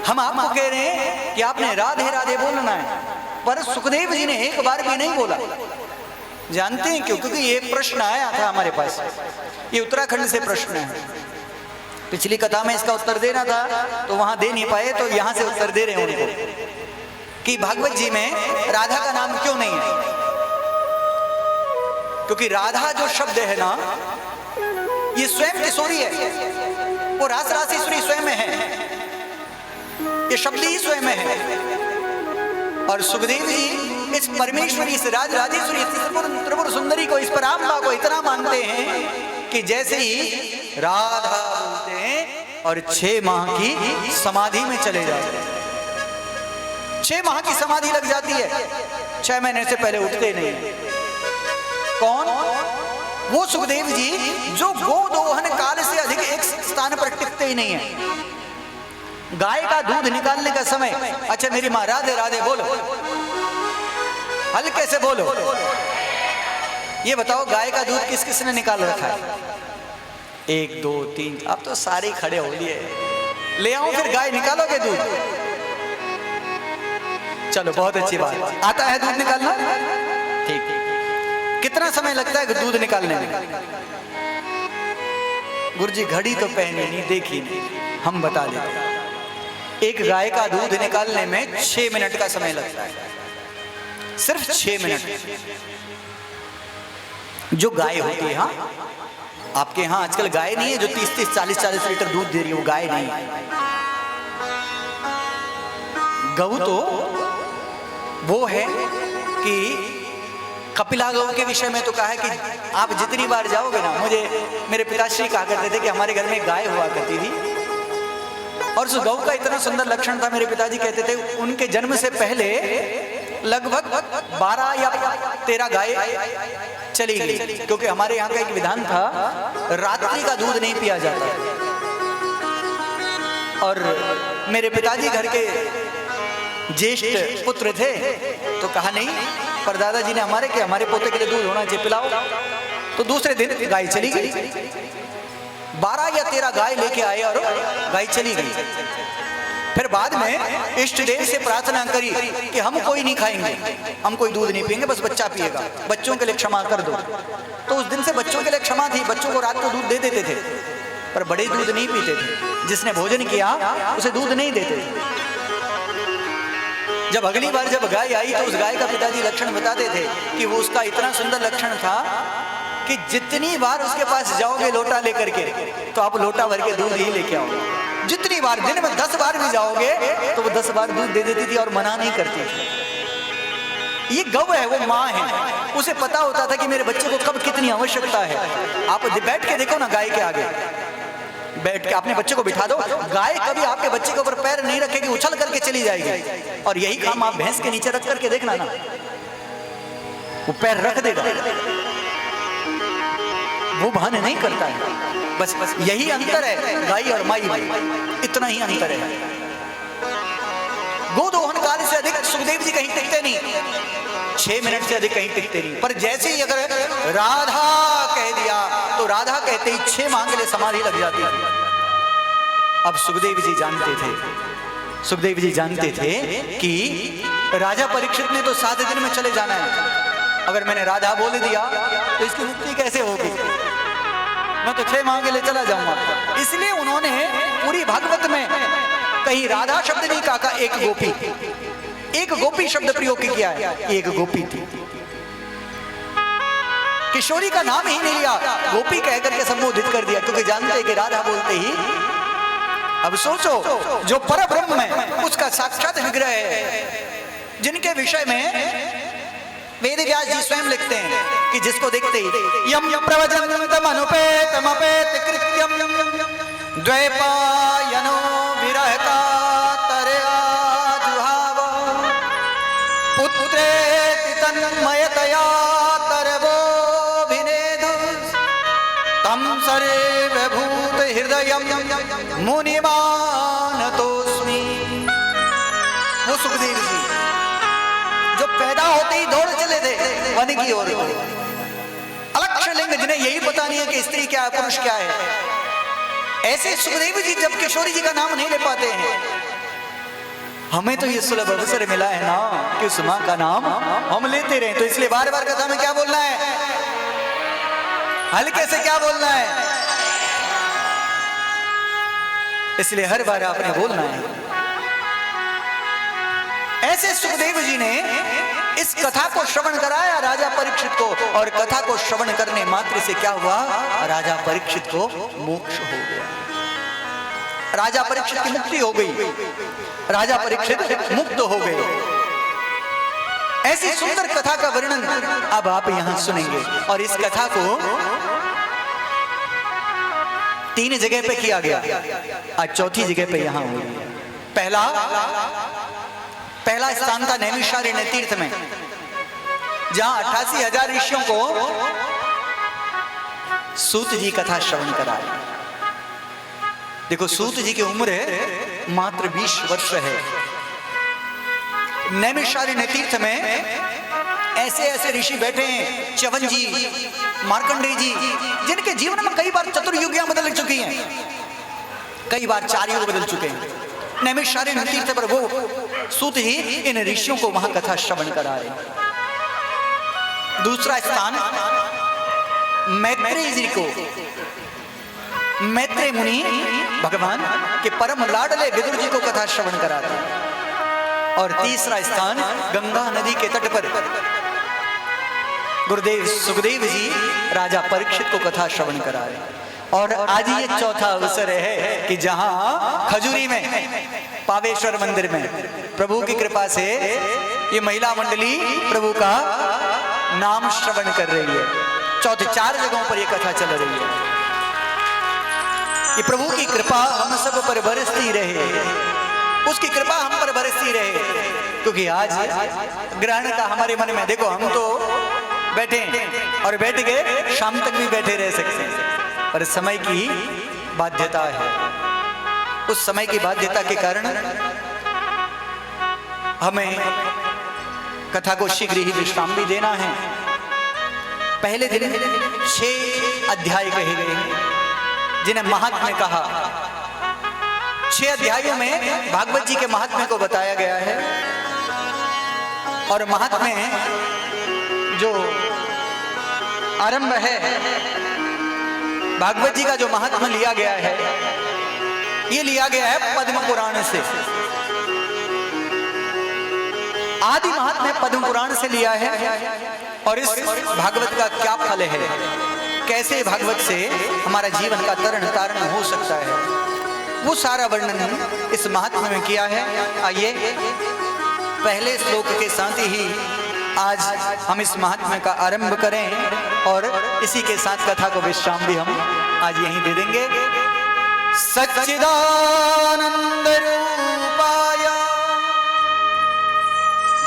हम आपको कह रहे हैं कि आपने राधे राधे बोलना है, पर सुखदेव जी ने एक बार भी नहीं बोला। जानते हैं क्यों? क्योंकि ये प्रश्न आया था हमारे पास, ये उत्तराखंड से प्रश्न है। पिछली कथा में इसका उत्तर देना था तो वहां दे नहीं पाए, तो यहां से उत्तर दे रहे हैं उनको कि भागवत जी में राधा का नाम क्यों नहीं है। क्योंकि राधा जो शब्द है ना, ये स्वयं किशोरी है, वो रास रासेश्वरी स्वयं है, ये शब्द ही स्वयं है। और सुखदेव जी इस परमेश्वरी, इस राज राजेश्वरी, त्रिपुर सुंदरी को, इस पराम्बा को इतना मानते हैं कि जैसे ही राधा बोलते हैं और 6 माह की समाधि में चले जाते हैं। 6 माह की समाधि लग जाती है, 6 महीने से पहले उठते नहीं। कौन? वो सुखदेव जी जो गोदोहन काल से अधिक एक स्थान पर टिकते ही नहीं है। गाय का दूध निकालने का समय, अच्छा मेरी माँ राधे राधे बोलो, हल्के से बोलो। ये बताओ गाय का दूध किस किसने निकाल रखा है? 1 2 3, अब तो सारे खड़े हो लिए। ले आओ फिर, गाय निकालोगे दूध? चलो बहुत अच्छी बात, आता है दूध निकालना? ठीक। कितना समय लगता है दूध निकालने में? गुरुजी घड़ी तो पहनी नहीं, देखी नहीं, हम बता देते। एक गाय का दूध निकालने में 6 मिनट का समय लगता है, सिर्फ 6 मिनट। जो गाय होती है, हाँ आपके यहाँ आजकल गाय नहीं है जो 30-30, 40-40 लीटर दूध दे रही है, वो गाय नहीं है। गऊ तो वो है कि कपिला गौ के विषय में तो कहा है कि आप जितनी बार जाओगे ना, मुझे मेरे पिताश्री कहा करते थे कि हमारे घर में एक गाय हुआ करती थी और उस गौ का इतना सुंदर लक्षण था, मेरे पिताजी कहते थे उनके जन्म से पहले लगभग 12 या 13 गाय चली गई, क्योंकि हमारे यहाँ का एक विधान था, रात्रि का दूध नहीं पिया जाता। और मेरे पिताजी घर के ज्येष्ठ पुत्र थे, तो कहा नहीं, पर दादाजी ने हमारे के हमारे पोते के लिए दूध होना चाहिए, पिलाओ। तो दूसरे दिन गाय चली गई, 12 या 13 गाय लेके आए और गाय चली गई। फिर बाद में इष्ट देव से प्रार्थना करी कि हम कोई नहीं खाएंगे, हम कोई दूध नहीं पिएंगे, बस बच्चा पिएगा, बच्चों के लिए क्षमा कर दो। तो उस दिन से बच्चों के लिए क्षमा थी, बच्चों को रात को दूध दे देते थे, पर बड़े दूध नहीं पीते थे। जिसने भोजन किया उसे दूध नहीं देते थे। जब अगली बार जब गाय आई तो उस गाय का पिताजी लक्षण बताते थे कि वो उसका इतना सुंदर लक्षण था कि जितनी बार उसके पास जाओगे लोटा लेकर के, तो आप लोटा भर के दूध ही लेके आओगे। जितनी बार, दिन में 10 बार भी जाओगे तो वो 10 बार दूध दे देती थी और मना नहीं करती थी। ये गौ है, वो माँ है, उसे पता होता था कि मेरे बच्चे को कब कितनी आवश्यकता है। आप बैठ के देखो ना, गाय के आगे बैठ के अपने बच्चे को बिठा दो, गाय कभी आपके बच्चे के ऊपर पैर नहीं रखेगी, उछल करके चली जाएगी। और यही काम आप भैंस के नीचे रख करके देखना ना, वो पैर रख देगा, वो बहाने नहीं करता है। बस यही अंतर है गाय और माई में, इतना ही अंतर है। गोदोहन काल से अधिक सुखदेव जी कहीं टिकते नहीं, 6 मिनट से अधिक कहीं टिकते नहीं। पर जैसे ही अगर राधा कह दिया तो राधा कहते ही 6 माह के लिए समाधि लग जाती थी। अब सुखदेव जी जानते थे, सुखदेव जी जानते थे कि राजा परीक्षित ने तो 7 दिन में चले जाना है, अगर मैंने राधा बोल दिया तो इसकी मुक्ति कैसे होगी, मैं तो 6 माह के लिए चला जाऊंगा। इसलिए उन्होंने पूरी भागवत में कहीं राधा शब्द नहीं कहा, एक गोपी शब्द प्रयोग किया है, एक गोपी थी। किशोरी का नाम ही नहीं लिया, गोपी कहकर के संबोधित कर दिया, क्योंकि जानते हैं कि राधा बोलते ही। अब सोचो, जो पर ब्रह्म है उसका साक्षात विग्रह है, जिनके विषय में वेद व्यास जी स्वयं लिखते हैं कि जिसको देखते ही यम प्रवचनतम अनुपेतमपेत कृत्यम द्वैपायनो विरह का तरया जुहाव पुत्रेति तन्मयतया तरवो भिनेदु तम सर्वभूत हृदयम मुनिमानतोस्मि। वो सुखदेव जी जो पैदा होते ही दौड़ चले थे वन की ओर, अलक्ष्य लिंग, जिन्हें यही पता नहीं है कि स्त्री क्या है पुरुष क्या है, ऐसे सुखदेव जी जब किशोरी जी का नाम नहीं ले पाते हैं। हमें तो ये सुलभ अवसर मिला है ना कि उस मां का नाम हम लेते रहे, तो इसलिए बार बार कथा में क्या बोलना है, हल्के से क्या बोलना है, इसलिए हर बार आपने बोलना है। ऐसे सुखदेव जी ने इस कथा को श्रवण कराया राजा परीक्षित को, और कथा को श्रवण करने मात्र से क्या हुआ, राजा परीक्षित को मोक्ष हो गया, राजा परीक्षित की मुक्ति हो गई, राजा परीक्षित मुक्त हो गए। ऐसी सुंदर कथा का वर्णन अब आप यहां सुनेंगे, और इस कथा को 3 जगह पे किया गया, आज चौथी जगह पे यहां हुई। पहला स्थान था नैमिषारण्य तीर्थ में, जहां 88,000 ऋषियों को सूत जी कथा श्रवण कराया। देखो, सूत जी की उम्र मात्र 20 वर्ष है। नैमिषारण्य तीर्थ में ऐसे ऐसे ऋषि बैठे हैं, च्यवन जी, मार्कंडेय जी, जिनके जीवन में कई बार चतुर्युगियां बदल चुकी हैं, कई बार 4 युग बदल चुके हैं। नैमिषारण्य तीर्थ पर वो सूत जी इन ऋषियों को वहां कथा श्रवण करा रहे। दूसरा स्थान मैत्रेय जी को, मैत्रेय मुनि भगवान के परम लाडले विदुर जी को कथा श्रवण कराते। और तीसरा स्थान गंगा नदी के तट पर गुरुदेव सुखदेव जी राजा परीक्षित को कथा श्रवण करा रहे। और आज ये चौथा अवसर है कि जहां खजूरी में पावेश्वर मंदिर में प्रभु की कृपा से ये महिला मंडली प्रभु का नाम श्रवण कर रही है। चौथे 4 जगहों पर ये कथा चल रही है। ये प्रभु की कृपा हम सब पर बरसती रहे, उसकी कृपा हम पर बरसती रहे, क्योंकि आज ग्रहण का हमारे मन में, देखो हम तो बैठे और बैठ के शाम तक भी बैठे रह सकते हैं, पर समय की बाध्यता है। उस समय की बाध्यता के कारण हमें कथा को शीघ्र ही विश्राम भी देना है। पहले दिन 6 अध्याय कहे गए हैं जिन्हें महात्म्य कहा। 6 अध्यायों में भागवत जी के महात्म्य को बताया गया है, और महात्म्य जो आरंभ है भागवत जी का, जो महात्म्य लिया गया है, ये लिया गया है पद्म पुराण से। आदि महात्म्य पद्म पुराण से लिया है, और इस भागवत का क्या फल है, कैसे भागवत से हमारा जीवन का तरण तारण हो सकता है, वो सारा वर्णन इस महात्म्य में किया है। आइए पहले श्लोक के साथ ही आज हम इस महात्म्य का आरंभ करें, और इसी के साथ कथा को विश्राम भी हम आज यहीं दे देंगे। सच्चिदानंद रूपाय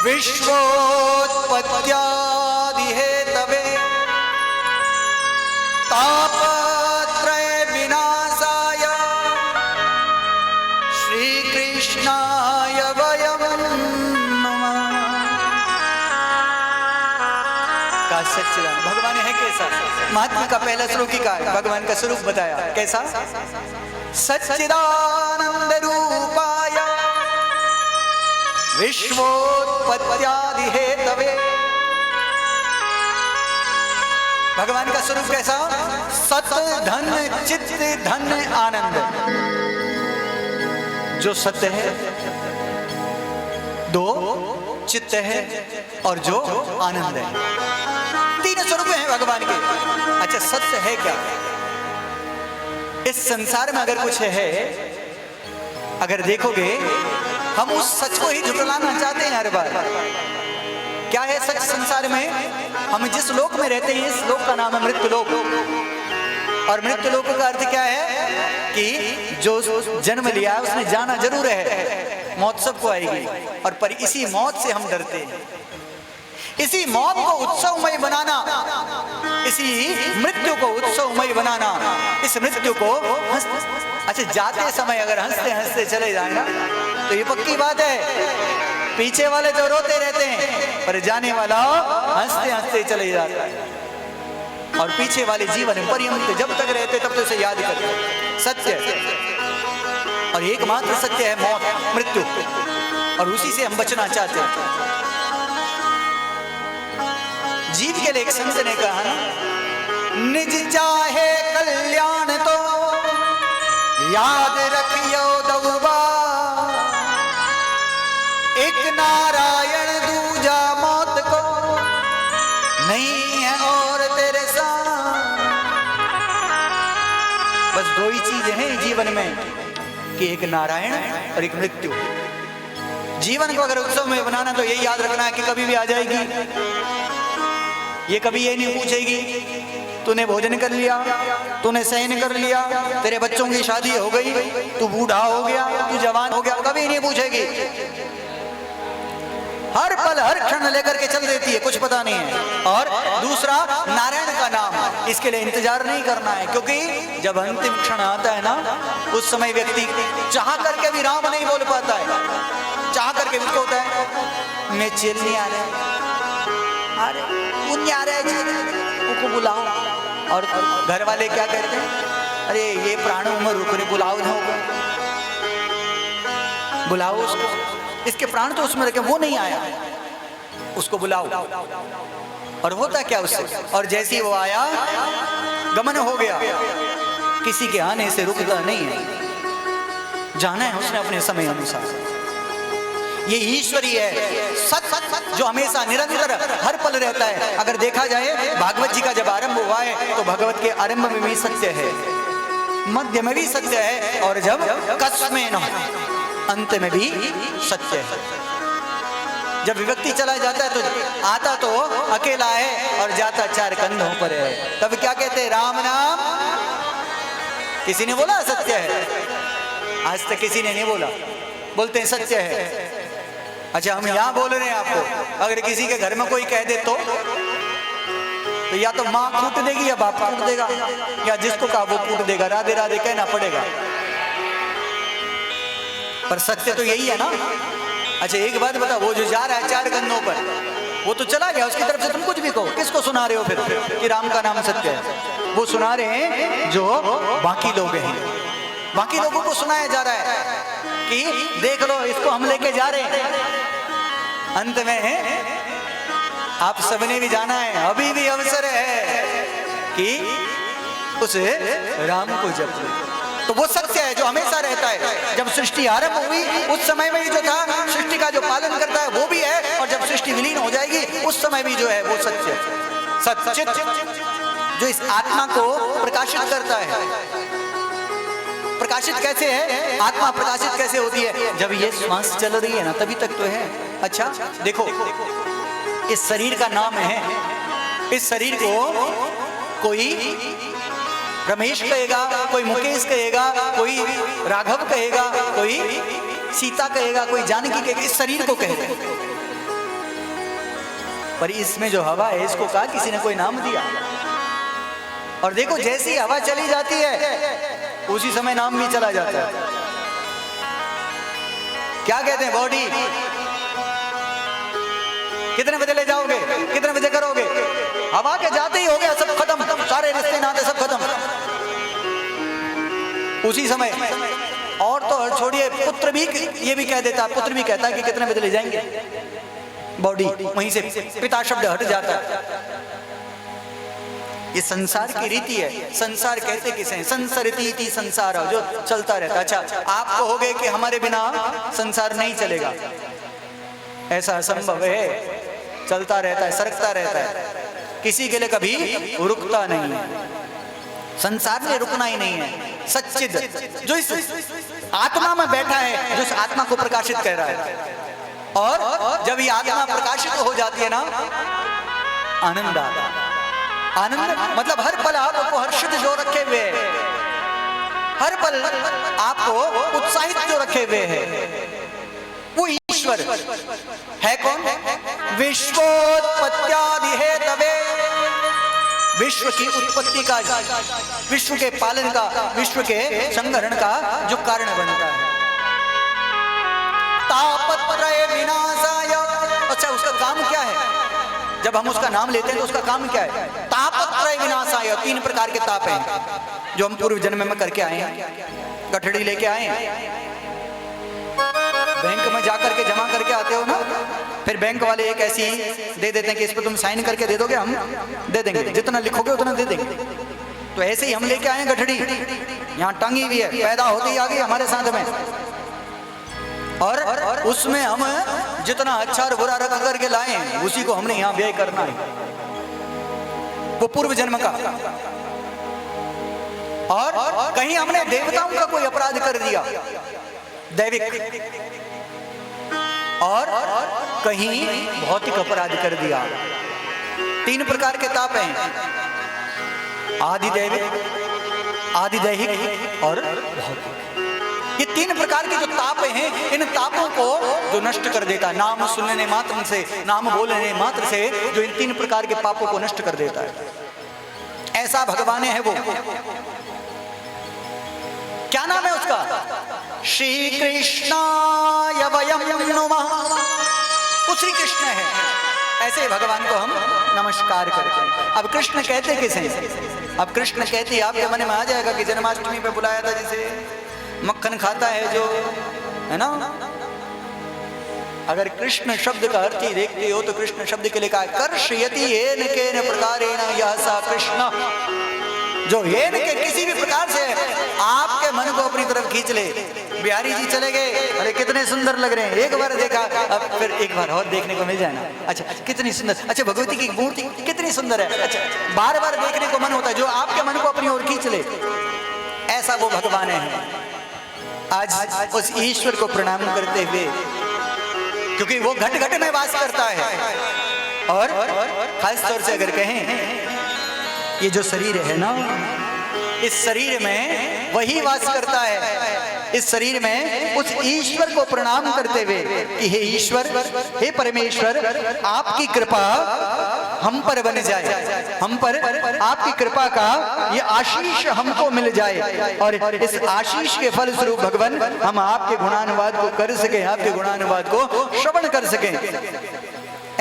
विश्वोत्पत्त्यादि हेतवे तापत्रय विनाशाय श्री कृष्णाय वयं नमः। का सच्चिदानंद भगवान है कैसा? महात्मा का पहला श्लोक ही का भगवान का स्वरूप बताया, कैसा? सच्चिदानंद रूपाय विश्वोत्पत्त्यादि हेतवे। भगवान का स्वरूप कैसा? सत धन चित्त धन आनंद। जो सत्य है, 2 चित्त है, और जो आनंद है। 3 स्वरूप हैं भगवान के। अच्छा, सत्य है क्या? इस संसार में अगर कुछ है, अगर देखोगे, हम उस सच को ही झुटलाना चाहते हैं हर बार। क्या है सच संसार में? हम जिस लोक में रहते हैं, इस लोक का नाम है मृत्यु लोक। और मृत्यु लोक का अर्थ क्या है कि जो जन्म लिया है उसने जाना जरूर है, मौत सबको आएगी, और पर इसी मौत से हम डरते हैं। इसी मौत को उत्सवमय बनाना, इसी मृत्यु को उत्सवमय बनाना, इस मृत्यु को अच्छा जाते समय अगर हंसते हंसते चले जाए ना, तो ये पक्की बात है, पीछे वाले तो रोते रहते हैं, पर जाने वाला हंसते हंसते चले जाता है। और पीछे वाले जीवन पर्यंत जब तक रहते तब तो उसे याद करते। सत्य, और एकमात्र सत्य है मौत, मृत्यु, और उसी से हम बचना चाहते हैं। जीव के लिए एक संत ने कहा, निज चाहे कल्याण तो याद रखियो दौबा, एक नारायण दूजा मौत को नहीं है और तेरे साथ। बस 2 ही चीजें हैं जीवन में, कि एक नारायण और एक मृत्यु। जीवन को अगर उत्सव में बनाना तो यही याद रखना है कि कभी भी आ जाएगी। ये कभी ये नहीं पूछेगी तूने भोजन कर लिया, तूने सहन कर लिया, तेरे बच्चों की शादी हो गई, तू बूढ़ा हो गया, तू जवान हो गया, कभी नहीं पूछेगी। हर पल हर क्षण लेकर के चल देती है, कुछ पता नहीं है। और दूसरा, नारायण का नाम, इसके लिए इंतजार नहीं करना है, क्योंकि जब अंतिम क्षण आता है ना, उस समय व्यक्ति चाह करके भी राम नहीं बोल पाता है। चाह करके भी होता है, मैं चल नहीं आ रहा, अरे उन्हें आ रहे जी, उनको बुलाओ। और घर वाले क्या कहते हैं, अरे ये प्राण उम्र रुक रहे, बुलाओ ना, बुलाओ उसको, इसके प्राण तो उसमें रखे, वो नहीं आया, उसको बुलाओ। और होता क्या उससे? और जैसे ही वो आया, गमन हो गया, किसी के आने से रुकता नहीं है, जाना है उसने अपने समय अनुसार। ये ईश्वरीय है, सत जो हमेशा निरंतर हर पल रहता है। अगर देखा जाए, भागवत जी का जब आरंभ हुआ है तो भगवत के आरंभ में भी सत्य है। मध्य में भी सत्य है और जब कस्में न अंत में भी सत्य है। जब विभक्ति चला जाता है तो आता तो अकेला है और जाता चार कंधों पर है। तब क्या कहते हैं? राम नाम। किसी ने बोला सत्य है? आज तक किसी ने नहीं बोला। बोलते हैं सत्य है। अच्छा, हम यहां बोल रहे हैं आपको। अगर किसी के घर में कोई कह दे तो या तो माँ कूट देगी या बाप कूट देगा, या जिसको कहा वो कूट देगा। राधे राधे कहना पड़ेगा, पर सत्य तो यही है ना। अच्छा एक बात बता, वो जो जा रहा है चार कंधों पर, वो तो चला गया, उसकी तरफ से तुम कुछ भी कहो। किसको सुना रहे हो फिर कि राम का नाम सत्य है? वो सुना रहे हैं जो बाकी लोग हैं। बाकी लोगों को सुनाया जा रहा है कि देख लो इसको हम लेके जा रहे हैं। अंत में आप सबने भी जाना है, अभी भी अवसर है कि उस राम को जप लो। तो वो सत्य है जो हमेशा रहता है। जब सृष्टि आरंभ हुई उस समय में जो था, सृष्टि का जो पालन करता है वो भी है, और जब सृष्टि विलीन हो जाएगी उस समय भी जो है वो सत्य है। सच्चित जो इस आत्मा को प्रकाशित करता है। प्रकाशित कैसे है? आत्मा प्रकाशित कैसे होती है? जब ये श्वास चल रही है ना, तभी तक तो है। अच्छा देखो, इस शरीर का नाम है, इस शरीर को कोई रमेश कहेगा, कोई मुकेश कहेगा, कोई राघव कहेगा, कोई सीता कहेगा, कोई जानकी कहेगा, इस शरीर को कहेगा। पर इसमें जो हवा है इसको कहा किसी ने कोई नाम दिया। और देखो जैसी हवा चली जाती है उसी समय नाम भी चला जाता है। क्या कहते हैं? बॉडी। कितने बजे ले जाओगे, कितने बजे करोगे? हवा के जाते ही हो गया, सब खत्म, सारे रिश्ते नाते सब खत्म उसी समय। और तो छोड़िए, पुत्र भी ये भी कह देता, पुत्र भी कहता है कि कितने बजे ले जाएंगे। बॉडी वहीं से पिता शब्द हट जाता है। ये संसार की रीति है। संसार कहते किसे? संसरती संसार, जो चलता रहता। अच्छा आप कहोगे कि हमारे बिना संसार नहीं चलेगा, ऐसा असंभव है। चलता रहता है, सरकता रहता है, किसी के लिए कभी रुकता नहीं है। संसार में रुकना ही नहीं है। सच्चिद जो इस आत्मा में बैठा है, जो इस आत्मा को प्रकाशित कर रहा है। और जब ये आत्मा प्रकाशित हो जाती है ना, आनंद आता। आनंद मतलब हर पल आपको हर्षित जो रखे हुए है, हर पल आपको उत्साहित जो रखे हुए है, वो ईश्वर है। कौन? विश्वोत्पत्त्यादि हेतवे, विश्व की उत्पत्ति का, विश्व के पालन का, विश्व के संहरण का जो कारण बनता है। तापत्रय विनाशाय। अच्छा उसका काम क्या है? जब हम उसका नाम लेते हैं तो उसका काम क्या है? तापत्रय विनाशाय। 3 प्रकार के ताप हैं जो हम पूर्व जन्म में करके आए हैं। गठड़ी लेके आए हैं, बैंक में जाकर के जमा करके आते हो ना, फिर बैंक वाले एक ऐसी दे देते हैं कि इस पर तुम साइन करके दे दोगे, हम दे देंगे, जितना लिखोगे उतना दे देंगे। तो ऐसे ही हम लेके आए गठड़ी, यहाँ टंगी हुई है, पैदा होती ही आ गई हमारे साथ में। और उसमें हम जितना अच्छा और बुरा रख करके लाए उसी को हमने यहाँ व्यय करना है, वो पूर्व जन्म का। और कहीं हमने देवताओं का कोई अपराध कर दिया दैविक, और कहीं भौतिक अपराध कर दिया। 3 प्रकार के ताप हैं, आदिदैविक, आदिदैहिक और भौतिक। ये 3 प्रकार के जो ताप हैं, इन तापों को जो नष्ट कर देता है, नाम सुनने मात्र से, नाम बोलने मात्र से, जो इन 3 प्रकार के पापों को नष्ट कर देता है, ऐसा भगवान है वो। क्या नाम है उसका? श्री कृष्णाय वयं नुमः। वो श्री कृष्ण है, ऐसे भगवान को हम नमस्कार करते हैं। अब कृष्ण कहते किसे? अब कृष्ण कहते आपके मन में आ जाएगा कि जन्माष्टमी पे बुलाया था जिसे मक्खन खाता है जो, है ना। अगर कृष्ण शब्द का अर्थ ही देखते हो तो कृष्ण शब्द के लिए कहा कर्षयति येन केन प्रकारेण यह सा कृष्ण, जो येन के किसी भी प्रकार से आपके मन को अपनी तरफ खींच ले। बिहारी जी चले गए, अरे कितने सुंदर लग रहे हैं, एक बार देखा, अब फिर एक बार और देखने को मिल जाए ना। अच्छा कितनी सुंदर, अच्छा भगवती की मूर्ति कितनी सुंदर है, अच्छा बार बार देखने को मन होता है, जो आपके मन को अपनी ओर खींच ले। ऐसा वो भगवान है। आज उस ईश्वर को प्रणाम करते हुए, क्योंकि वो घट घट में वास करता है, और खास तौर से अगर कहें ये जो शरीर है ना, इस शरीर में वही वास करता है। इस शरीर में उस ईश्वर को प्रणाम करते हुए कि हे ईश्वर, हे परमेश्वर, आपकी कृपा हम पर बन जाए, हम पर आपकी कृपा का ये आशीष हमको मिल जाए, और इस आशीष के फल स्वरूप भगवान हम आपके गुणानुवाद को कर सके, आपके गुणानुवाद को श्रवण कर सके।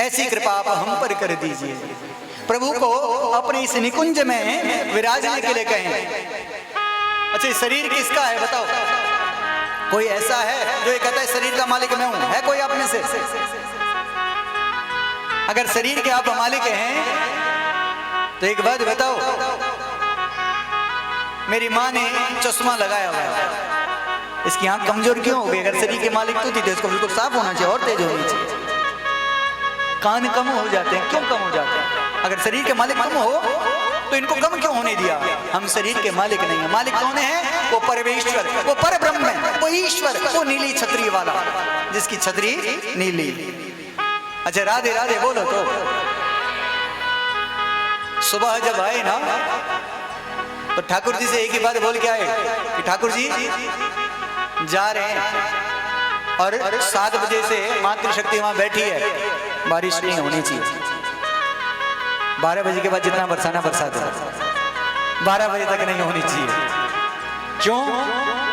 ऐसी कृपा आप हम पर कर दीजिए। प्रभु को अपने इस निकुंज में विराजने के लिए कहें। अच्छा, शरीर किसका है बताओ? कोई ऐसा है जो ये कहता है शरीर का मालिक मैं हूं? है कोई आप में से? अगर शरीर के आप मालिक हैं तो एक बात बताओ, मेरी माँ ने चश्मा लगाया हुआ है, इसकी आंख कमजोर क्यों हो गई? अगर शरीर के मालिक तो थी तो इसको बिल्कुल साफ होना चाहिए और तेज होनी चाहिए। कान कम हो जाते हैं, क्यों कम हो जाते हैं? अगर शरीर के मालिक कम हो तो इनको कम क्यों होने दिया? हम शरीर के मालिक नहीं है। मालिक कौन है? वो परमेश्वर, वो पर ब्रह्म है, वो ईश्वर, वो नीली छतरी वाला, जिसकी छतरी नीली। अच्छा, राधे राधे बोलो तो। सुबह जब आए ना तो ठाकुर जी से एक ही बात बोल के आए कि ठाकुर जी जा रहे हैं और 7 बजे से मातृशक्ति वहां बैठी है, बारिश नहीं होनी चाहिए। 12 बजे के बाद जितना बरसाना बरसा दो, 12 बजे तक नहीं होनी चाहिए। क्यों?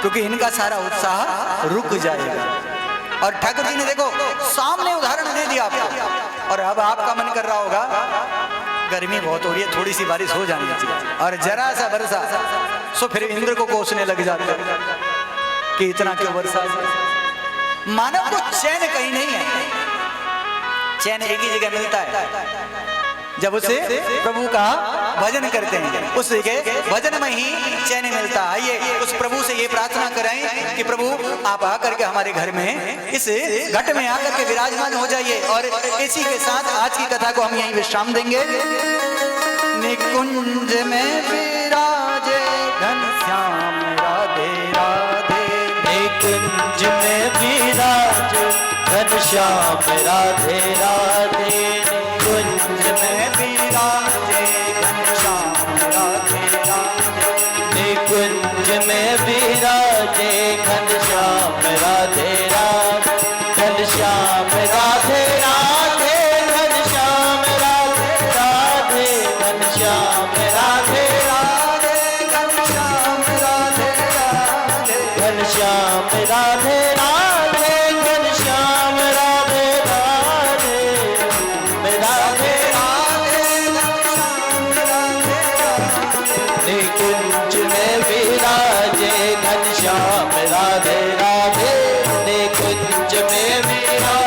क्योंकि इनका सारा उत्साह रुक जाएगा। और ठाकुर जी ने देखो सामने उदाहरण दे दिया आपको। और अब आपका मन कर रहा होगा गर्मी बहुत हो रही है, थोड़ी सी बारिश हो जानी चाहिए, और जरा सा बरसा सो फिर इंद्र को कोसने लग जाते कि इतना क्यों बरसा। मानव को चैन कहीं नहीं है, चैन एक ही जगह मिलता है जब उसे प्रभु का भजन करते हैं, उस जगह भजन में ही चैन मिलता है। आइए उस प्रभु से ये प्रार्थना कराएं कि प्रभु आप आकर के हमारे घर में इस घट में आकर के विराजमान हो जाइए। और इसी के साथ आज की कथा को हम यहीं विश्राम देंगे। निकुंज में विराजे घनश्याम राधे राधे, निकुंज में विराजे घनश्याम राधे राधे, निकुंज में विराजे घनश्याम राधे राधे, निकुंज में विराजे घनश्याम राधे राधे, घनश्याम राधे राधे, घनश्याम राधे राधे, घनश्याम राधे राधे, घनश्याम राधे राधे, घनश्याम राधे राधे, घनश्याम राधे राधे, राधे निकुंज में विराजे घनश्याम राधे राधे, निकुंज में विराजे